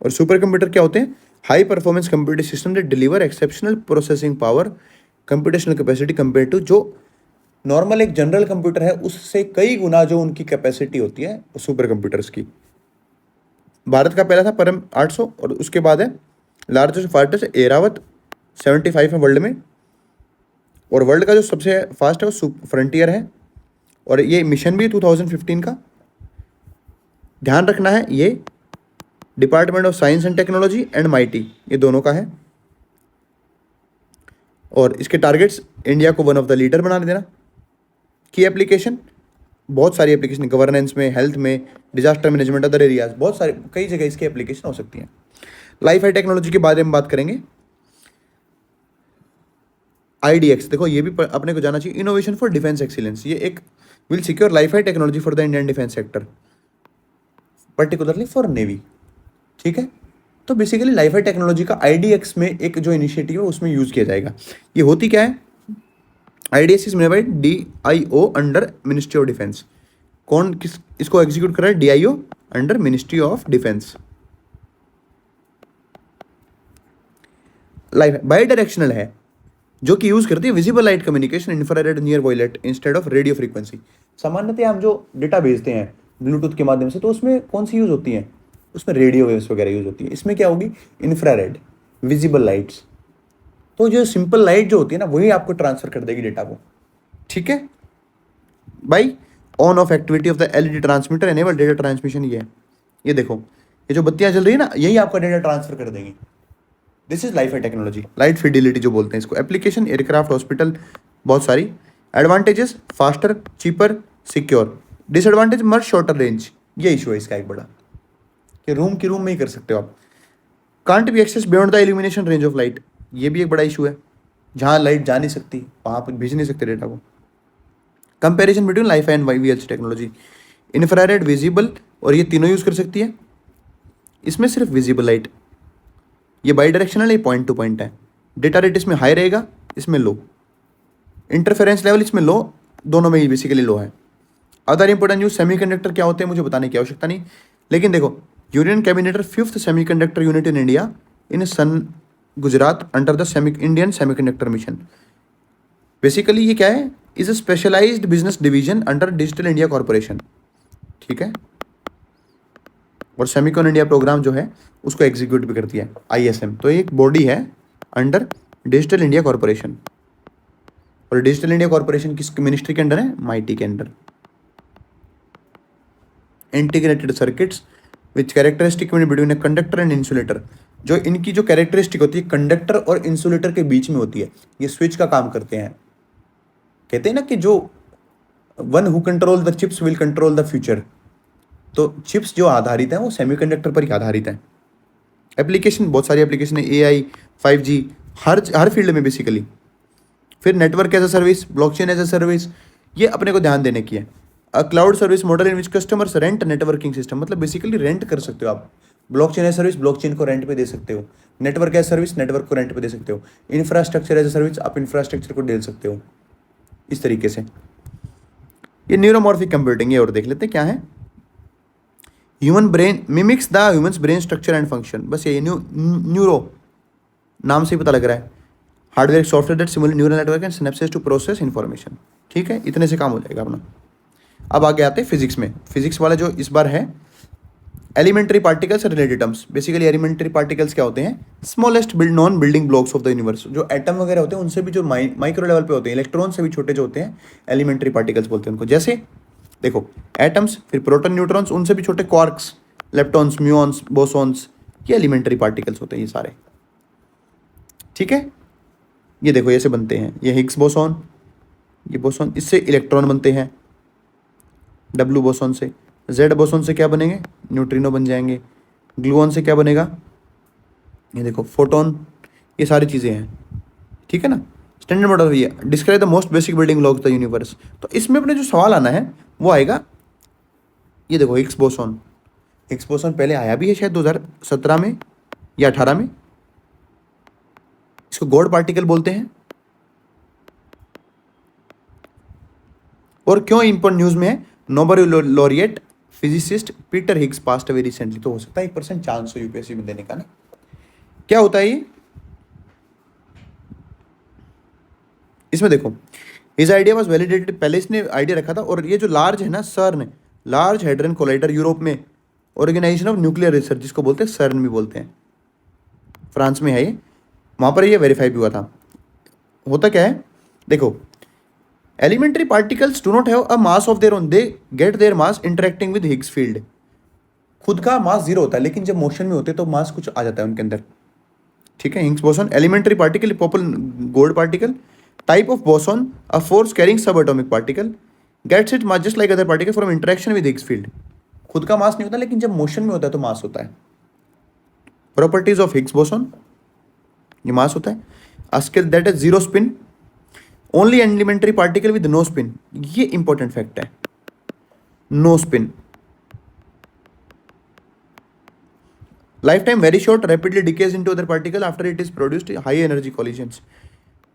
और सुपर कंप्यूटर क्या होते हैं? High performance computing system that deliver exceptional processing power, computational capacity compare to जो नॉर्मल एक जनरल कंप्यूटर है उससे कई गुना जो उनकी कैपेसिटी होती है सुपर कंप्यूटर्स की। भारत का पहला था परम 800 और उसके बाद है लार्जेस्ट फास्टेस्ट एरावत 75 है वर्ल्ड में। और वर्ल्ड का जो सबसे फास्ट है वो फ्रंटियर है और ये मिशन भी 2015 का। ध्यान रखना है ये department of science and technology and mighty, ये दोनों का है। और इसके टारगेट्स इंडिया को वन ऑफ द लीडर बना देना। की एप्लीकेशन बहुत सारी एप्लीकेशन, गवर्नेंस में, हेल्थ में, डिजास्टर मैनेजमेंट, अदर एरियाज, बहुत सारे कई जगह इसकी एप्लीकेशन हो सकती हैं। लाइफ हाई टेक्नोलॉजी के बारे में बात करेंगे। IDX देखो ये भी अपने को जाना चाहिए, इनोवेशन फॉर डिफेंस एक्सीलेंस। ये एक will secure life high technology for the Indian defence sector, particularly for navy. ठीक है, तो बेसिकली लाइफ हाई टेक्नोलॉजी का IDX में एक जो इनिशिएटिव है उसमें यूज किया जाएगा। ये होती क्या है? IDX is made by DIO under ministry of defence. कौन किस इसको एग्जीक्यूट कर रहा है? DIO under ministry of defence. LiFi bidirectional है जो कि यूज करती है visible light communication, infrared, near violet instead of radio frequency. सामान्यतः हम जो डेटा भेजते हैं ब्लूटूथ के माध्यम से तो उसमें कौन सी यूज होती है? उसमें रेडियो वेव्स वगैरह यूज होती है। इसमें क्या होगी? Infrared, visible lights. तो जो सिंपल लाइट जो होती है ना वही आपको ट्रांसफर कर देगी डेटा को। ठीक है भाई, on off activity of the LED transmitter enable data transmission. ये देखो ये जो बत्तियां चल रही है ना यही आपका डेटा ट्रांसफर कर देंगी। This is life high technology, light fidelity जो बोलते हैं इसको। एप्लीकेशन एयरक्राफ्ट, हॉस्पिटल, बहुत सारी। Advantages faster, cheaper, secure. Disadvantage much shorter range, ये इशू है इसका एक बड़ा कि रूम की रूम में ही कर सकते हो आप। Can't be access beyond the illumination range of light, ये भी एक बड़ा इशू है। जहाँ लाइट जा नहीं सकती वहाँ पर भेज नहीं सकते डेटा को। Comparison between life and VLC technology, infrared, visible और ये तीनों यूज़ कर सकती है। इसमें सिर्फ विजिबल लाइट, ये बाई डायरेक्शनल, ये पॉइंट टू पॉइंट है। डेटा रेट इसमें हाई रहेगा, इसमें लो। इंटरफेरेंस लेवल इसमें लो, दोनों में ही बेसिकली लो है। अदर इंपॉर्टेंट न्यूज, सेमीकंडक्टर क्या होते हैं मुझे बताने की आवश्यकता नहीं, लेकिन देखो union cabinet 5th semiconductor unit in India in सन Gujarat under the Indian semiconductor mission. Basically ये क्या है? Is a specialised business division under digital India corporation. ठीक है, और सेमिकॉन इंडिया प्रोग्राम जो है उसको एग्जीक्यूट भी करती है ISM। तो एक बॉडी है अंडर डिजिटल इंडिया कॉर्पोरेशन, और डिजिटल इंडिया कॉर्पोरेशन किस मिनिस्ट्री के अंडर है? माइटी के under. Integrated circuits which characteristic between a conductor and insulator, जो इनकी जो कैरेक्टरिस्टिक होती है कंडक्टर और इंसुलेटर के बीच में होती है, ये स्विच का काम करते हैं। कहते हैं ना कि जो one who control the chips will control the future. तो चिप्स जो आधारित हैं वो सेमीकंडक्टर पर ही आधारित हैं। एप्लीकेशन बहुत सारी एप्लीकेशन है, AI, 5G, हर फील्ड में बेसिकली। फिर network as a service, blockchain as a service, ये अपने को ध्यान देने की है। A cloud service model in which customers rent networking system, मतलब बेसिकली रेंट कर सकते हो आप। ब्लॉकचेन एज सर्विस, ब्लॉकचेन को रेंट पे दे सकते हो। नेटवर्क एज सर्विस, नेटवर्क को रेंट पे दे सकते हो। इंफ्रास्ट्रक्चर एज अ सर्विस, आप इंफ्रास्ट्रक्चर को दे सकते हो। इस तरीके से ये न्यूरोमॉर्फिक कंप्यूटिंग, ये और देख लेते हैं क्या है। Human brain mimics the human brain structure and function, बस ये न्यूरो नाम से ही पता लग रहा है। Hardware software that simulate neural network and synapses to process information. ठीक है, इतने से काम हो जाएगा अपना। अब आगे आते हैं फिजिक्स में। फिजिक्स वाला जो इस बार है elementary particles related terms. Basically elementary particles क्या होते हैं? Smallest known building blocks of the universe. जो एटम वगैरह होते हैं उनसे भी जो माइक्रो लेवल पे होते हैं, इलेक्ट्रॉन से भी छोटे जो होते हैं, एलिमेंट्री पार्टिकल्स बोलते हैं उनको। जैसे देखो एटम्स, फिर प्रोटॉन, न्यूट्रॉन्स, उनसे भी छोटे क्वार्क्स, लेप्टॉन्स, म्यूऑन्स, बोसॉन्स, ये एलिमेंट्री पार्टिकल्स होते हैं ये सारे। ठीक है, ये देखो ऐसे बनते हैं, ये हिग्स बोसॉन, ये बोसॉन, इससे इलेक्ट्रॉन बनते हैं। W बोसॉन से, Z बोसॉन से क्या बनेंगे? न्यूट्रिनो बन जाएंगे। ग्लूऑन से क्या बनेगा? ये देखो फोटोन, ये सारी चीज़ें हैं। ठीक है ना। स्टैंडर्ड मॉडल ये describe the most basic building blocks of the universe. तो इसमें अपने जो सवाल आना है वो आएगा, ये देखो हिग्स बोसॉन। हिग्स बोसॉन पहले आया भी है शायद 2017 में या 18 में, इसको गॉड पार्टिकल बोलते हैं। और क्यों इंपॉर्टेंट न्यूज में है? Nobel laureate physicist Peter Higgs passed away recently. तो हो सकता है 1% चांस हो यूपीएससी में देने का ना। क्या होता है ये? इसमें देखो, हिज आइडिया वाज वैलिडेटेड, पहले इसने आइडिया रखा था। और ये जो लार्ज है ना, सर्न, लार्ज हैड्रन कोलाइडर, यूरोप में ऑर्गेनाइजेशन ऑफ न्यूक्लियर रिसर्च जिसको बोलते हैं, सर्न भी बोलते हैं, फ्रांस में है ये, वहाँ पर ये वेरीफाई भी हुआ था। होता क्या है देखो, elementary particles do not have a mass of their own, they get their mass interacting with Higgs field. खुद का मास जीरो होता है, लेकिन जब मोशन में होते हैं तो मास कुछ आ जाता है उनके अंदर। ठीक है, Higgs boson elementary particle, popular gold particle, type of boson, a force carrying sub atomic particle, gets it mass just like other particle from interaction with Higgs field. खुद का मास नहीं होता, लेकिन जब मोशन में होता है तो मास होता है। प्रॉपर्टीज ऑफ हिग्स बोसॉन, ये मास होता है। Scalar that is zero spin, only elementary particle with no spin, ये इंपॉर्टेंट फैक्ट है, no spin. Life time very short, rapidly decays into other particle after it is produced, high energy collisions,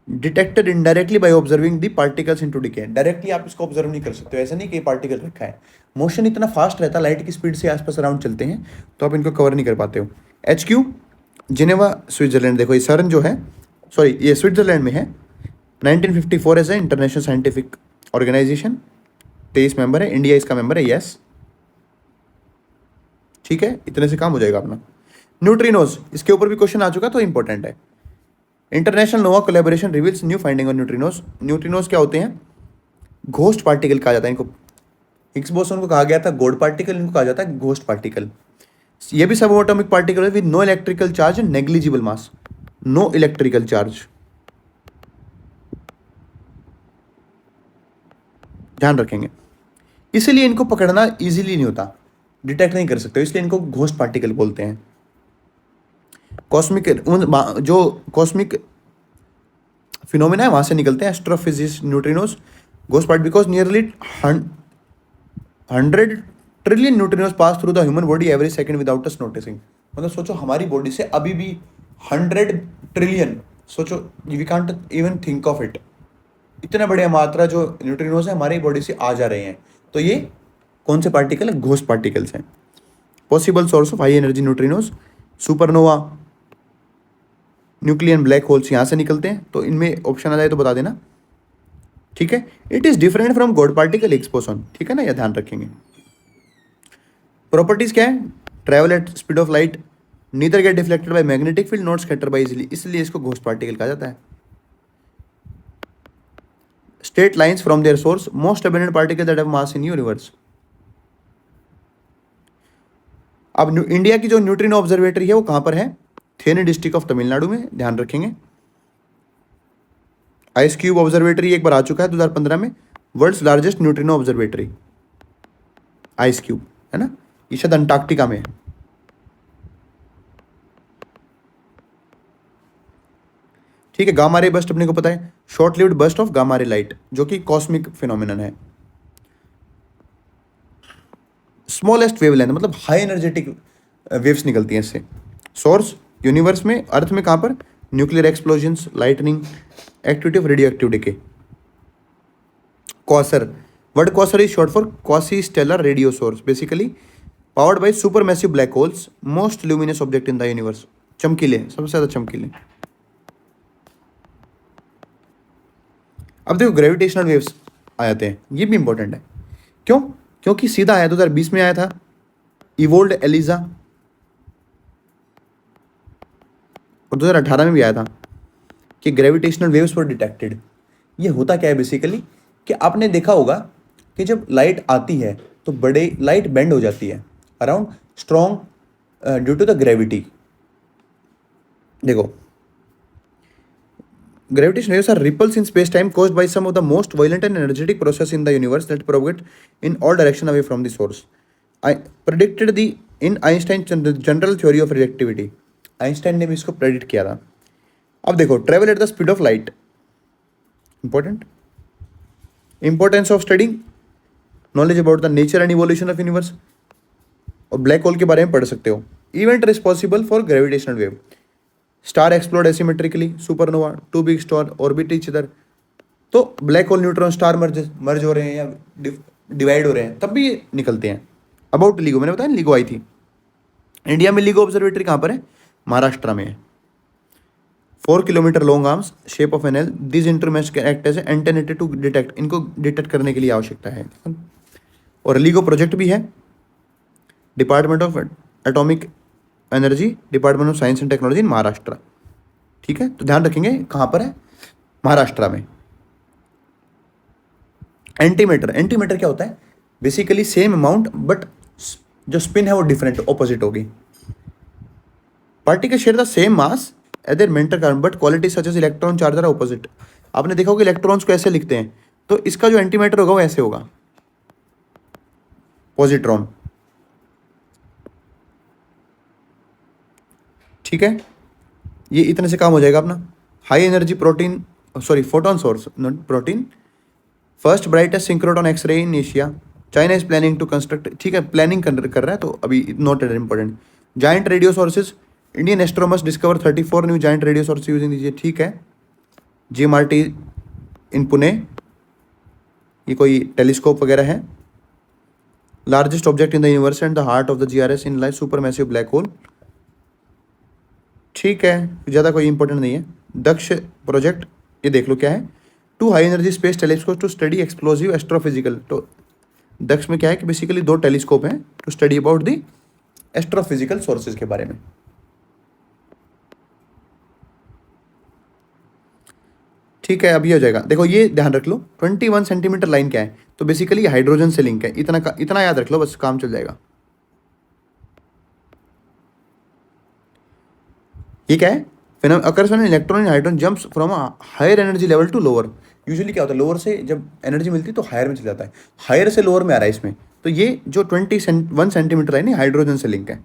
detected indirectly by observing the particles into decay. Directly आप इसको ऑब्जर्व नहीं कर सकते हो, ऐसा नहीं कि पार्टिकल रखा है, मोशन इतना फास्ट रहता है, लाइट की स्पीड से आसपास अराउंड चलते हैं, तो आप इनको कवर नहीं कर पाते हो। HQ जिनेवा स्विट्जरलैंड, देखो ये सर्न जो है, सॉरी ये स्विट्जरलैंड में है, 1954 as a international scientific organisation, 23 member है, इंडिया इसका मेंबर है, यस। ठीक है, इतने से काम हो जाएगा अपना। न्यूट्रिनोज, इसके ऊपर भी क्वेश्चन आ चुका, तो इंपॉर्टेंट है। International Nova collaboration reveals new finding on neutrinos. Neutrinos क्या होते हैं? घोस्ट पार्टिकल कहा जाता है इनको। हिग्स बोसॉन को कहा गया था गॉड पार्टिकल, इनको कहा जाता है घोस्ट पार्टिकल। ये भी सब एटॉमिक पार्टिकल है with no electrical charge and negligible mass, no electrical charge, ध्यान रखेंगे। इसलिए इनको पकड़ना इजीली नहीं होता, डिटेक्ट नहीं कर सकते, इसलिए इनको घोस्ट पार्टिकल बोलते हैं। कॉस्मिक, जो कॉस्मिक फिनोमिना है वहां से निकलते हैं astrophysics neutrinos, ghost part, because nearly 100 trillion neutrinos pass through the human body every second without us noticing. मतलब सोचो हमारी बॉडी से अभी भी 100 ट्रिलियन, सोचो we can't even think of it, इतना बड़ी मात्रा जो न्यूट्रिनोज है हमारी बॉडी से आ जा रहे हैं। तो ये कौन से पार्टिकल है? घोस्ट पार्टिकल्स हैं। Possible source of high energy neutrinos, supernova, nucleon black holes यहाँ से निकलते हैं, तो इनमें ऑप्शन आ जाए तो बता देना। ठीक है, it is different from god particle Higgs boson, ठीक है ना, यह ध्यान रखेंगे। प्रॉपर्टीज क्या है? Travel at speed of light, neither get deflected by magnetic field, not scatter by easily, इसलिए इसको घोस्ट पार्टिकल कहा जाता है। Straight lines from their source, most abundant particle that have mass in universe. अब इंडिया की जो न्यूट्रिनो ऑब्जर्वेटरी है वो कहां पर है? थेनी डिस्ट्रिक्ट ऑफ तमिलनाडु में, ध्यान रखेंगे। आइस क्यूब ऑब्जर्वेटरी एक बार आ चुका है 2015 में, world's largest neutrino observatory, ice cube है ना, ये शायद अंटार्कटिका में है। ठीक है, गामा रे बस्ट अपने को पता है, short lived burst of gamma ray light, जो कि कॉस्मिक फिनोमिनन है। स्मॉलेस्ट वेवलेंथ, मतलब हाई एनर्जेटिक वेव्स निकलती हैं इससे। सोर्स यूनिवर्स में, अर्थ में कहां पर? Nuclear explosions, lightning, activity of radio active decay. Quasar, word quasar is short for quasi stellar radio source, basically powered by super massive black holes, most luminous object in the universe, चमकीले, सबसे ज्यादा चमकीले। अब देखो ग्रेविटेशनल वेव्स आ जाते हैं, ये भी इंपॉर्टेंट है। क्यों? क्योंकि सीधा आया 2020 में आया था इवोल्ड एलिजा, और 2018 में भी आया था कि ग्रेविटेशनल वेव्स वर डिटेक्टेड। ये होता क्या है बेसिकली, कि आपने देखा होगा कि जब लाइट आती है तो बड़े लाइट बेंड हो जाती है around strong due to the gravity. देखो, gravitation waves are ripples in space-time caused by some of the most violent and energetic process in the universe that propagate in all direction away from the source. I predicted the in Einstein general theory of relativity. Einstein ने भी इसको प्रेडिक्ट किया था। अब देखो, travel at the speed of light, important. Importance of studying knowledge about the nature and evolution of universe, और ब्लैक होल के बारे में पढ़ सकते हो। Event responsible for gravitational wave, star explode asymmetrically, supernova, two big star orbit each other. तो black hole neutron star merge हो रहे हैं या डिवाइड हो रहे हैं तब भी ये निकलते हैं। अबाउट लिगो, मैंने बताया लिगो आई थी। इंडिया में लिगो ऑब्जर्वेटरी कहाँ पर है? महाराष्ट्र में है। 4 kilometre long arms, shape of an L, this instruments can act as antennae to detect, इनको डिटेक्ट करने के लिए आवश्यकता है। और लिगो प्रोजेक्ट भी है, department of atomic energy, department of science and technology in Maharashtra. ठीक है, तो ध्यान रखेंगे कहाँ पर है? महाराष्ट्र में। एंटीमीटर, एंटीमीटर क्या होता है? बेसिकली सेम अमाउंट बट जो स्पिन है वो डिफरेंट, ऑपोजिट होगी। Particle share the same mass as their matter कार्बन but quality such as electron charge are opposite. आपने देखा होगा इलेक्ट्रॉन्स को ऐसे लिखते हैं, तो इसका जो एंटीमीटर होगा वो ऐसे होगा, पॉजिट्रॉन। ठीक है, ये इतने से काम हो जाएगा अपना। High energy protein, sorry photon source not protein, first brightest synchrotron X-ray in Asia, China is planning to construct. ठीक है, प्लानिंग कर रहा है तो अभी not at important. Giant radio sources, Indian astronomers discover 34 new giant radio source using दीजिए। ठीक है, GMRT इन पुणे, ये कोई टेलीस्कोप वगैरह है। Largest object in the universe and the heart of the GRS in life super massive black hole. ठीक है, ज़्यादा कोई इंपॉर्टेंट नहीं है। दक्ष प्रोजेक्ट, ये देख लो क्या है, 2 high energy space telescope to study explosive astrophysical. तो दक्ष में क्या है कि बेसिकली 2 टेलीस्कोप हैं to study about the astrophysical sources के बारे में। ठीक है, अभी हो जाएगा। देखो ये ध्यान रख लो, 21 सेंटीमीटर लाइन क्या है? तो बेसिकली हाइड्रोजन से लिंक है, इतना याद रख लो, बस काम चल जाएगा। ये क्या है? Occurs when electron in hydrogen jumps from a higher energy level to lower. Usually क्या होता है, लोअर से जब एनर्जी मिलती है तो हायर में चला जाता है, हायर से लोअर में आ रहा है इसमें। तो ये जो 21 सेंटीमीटर लाइन है हाइड्रोजन से लिंक है।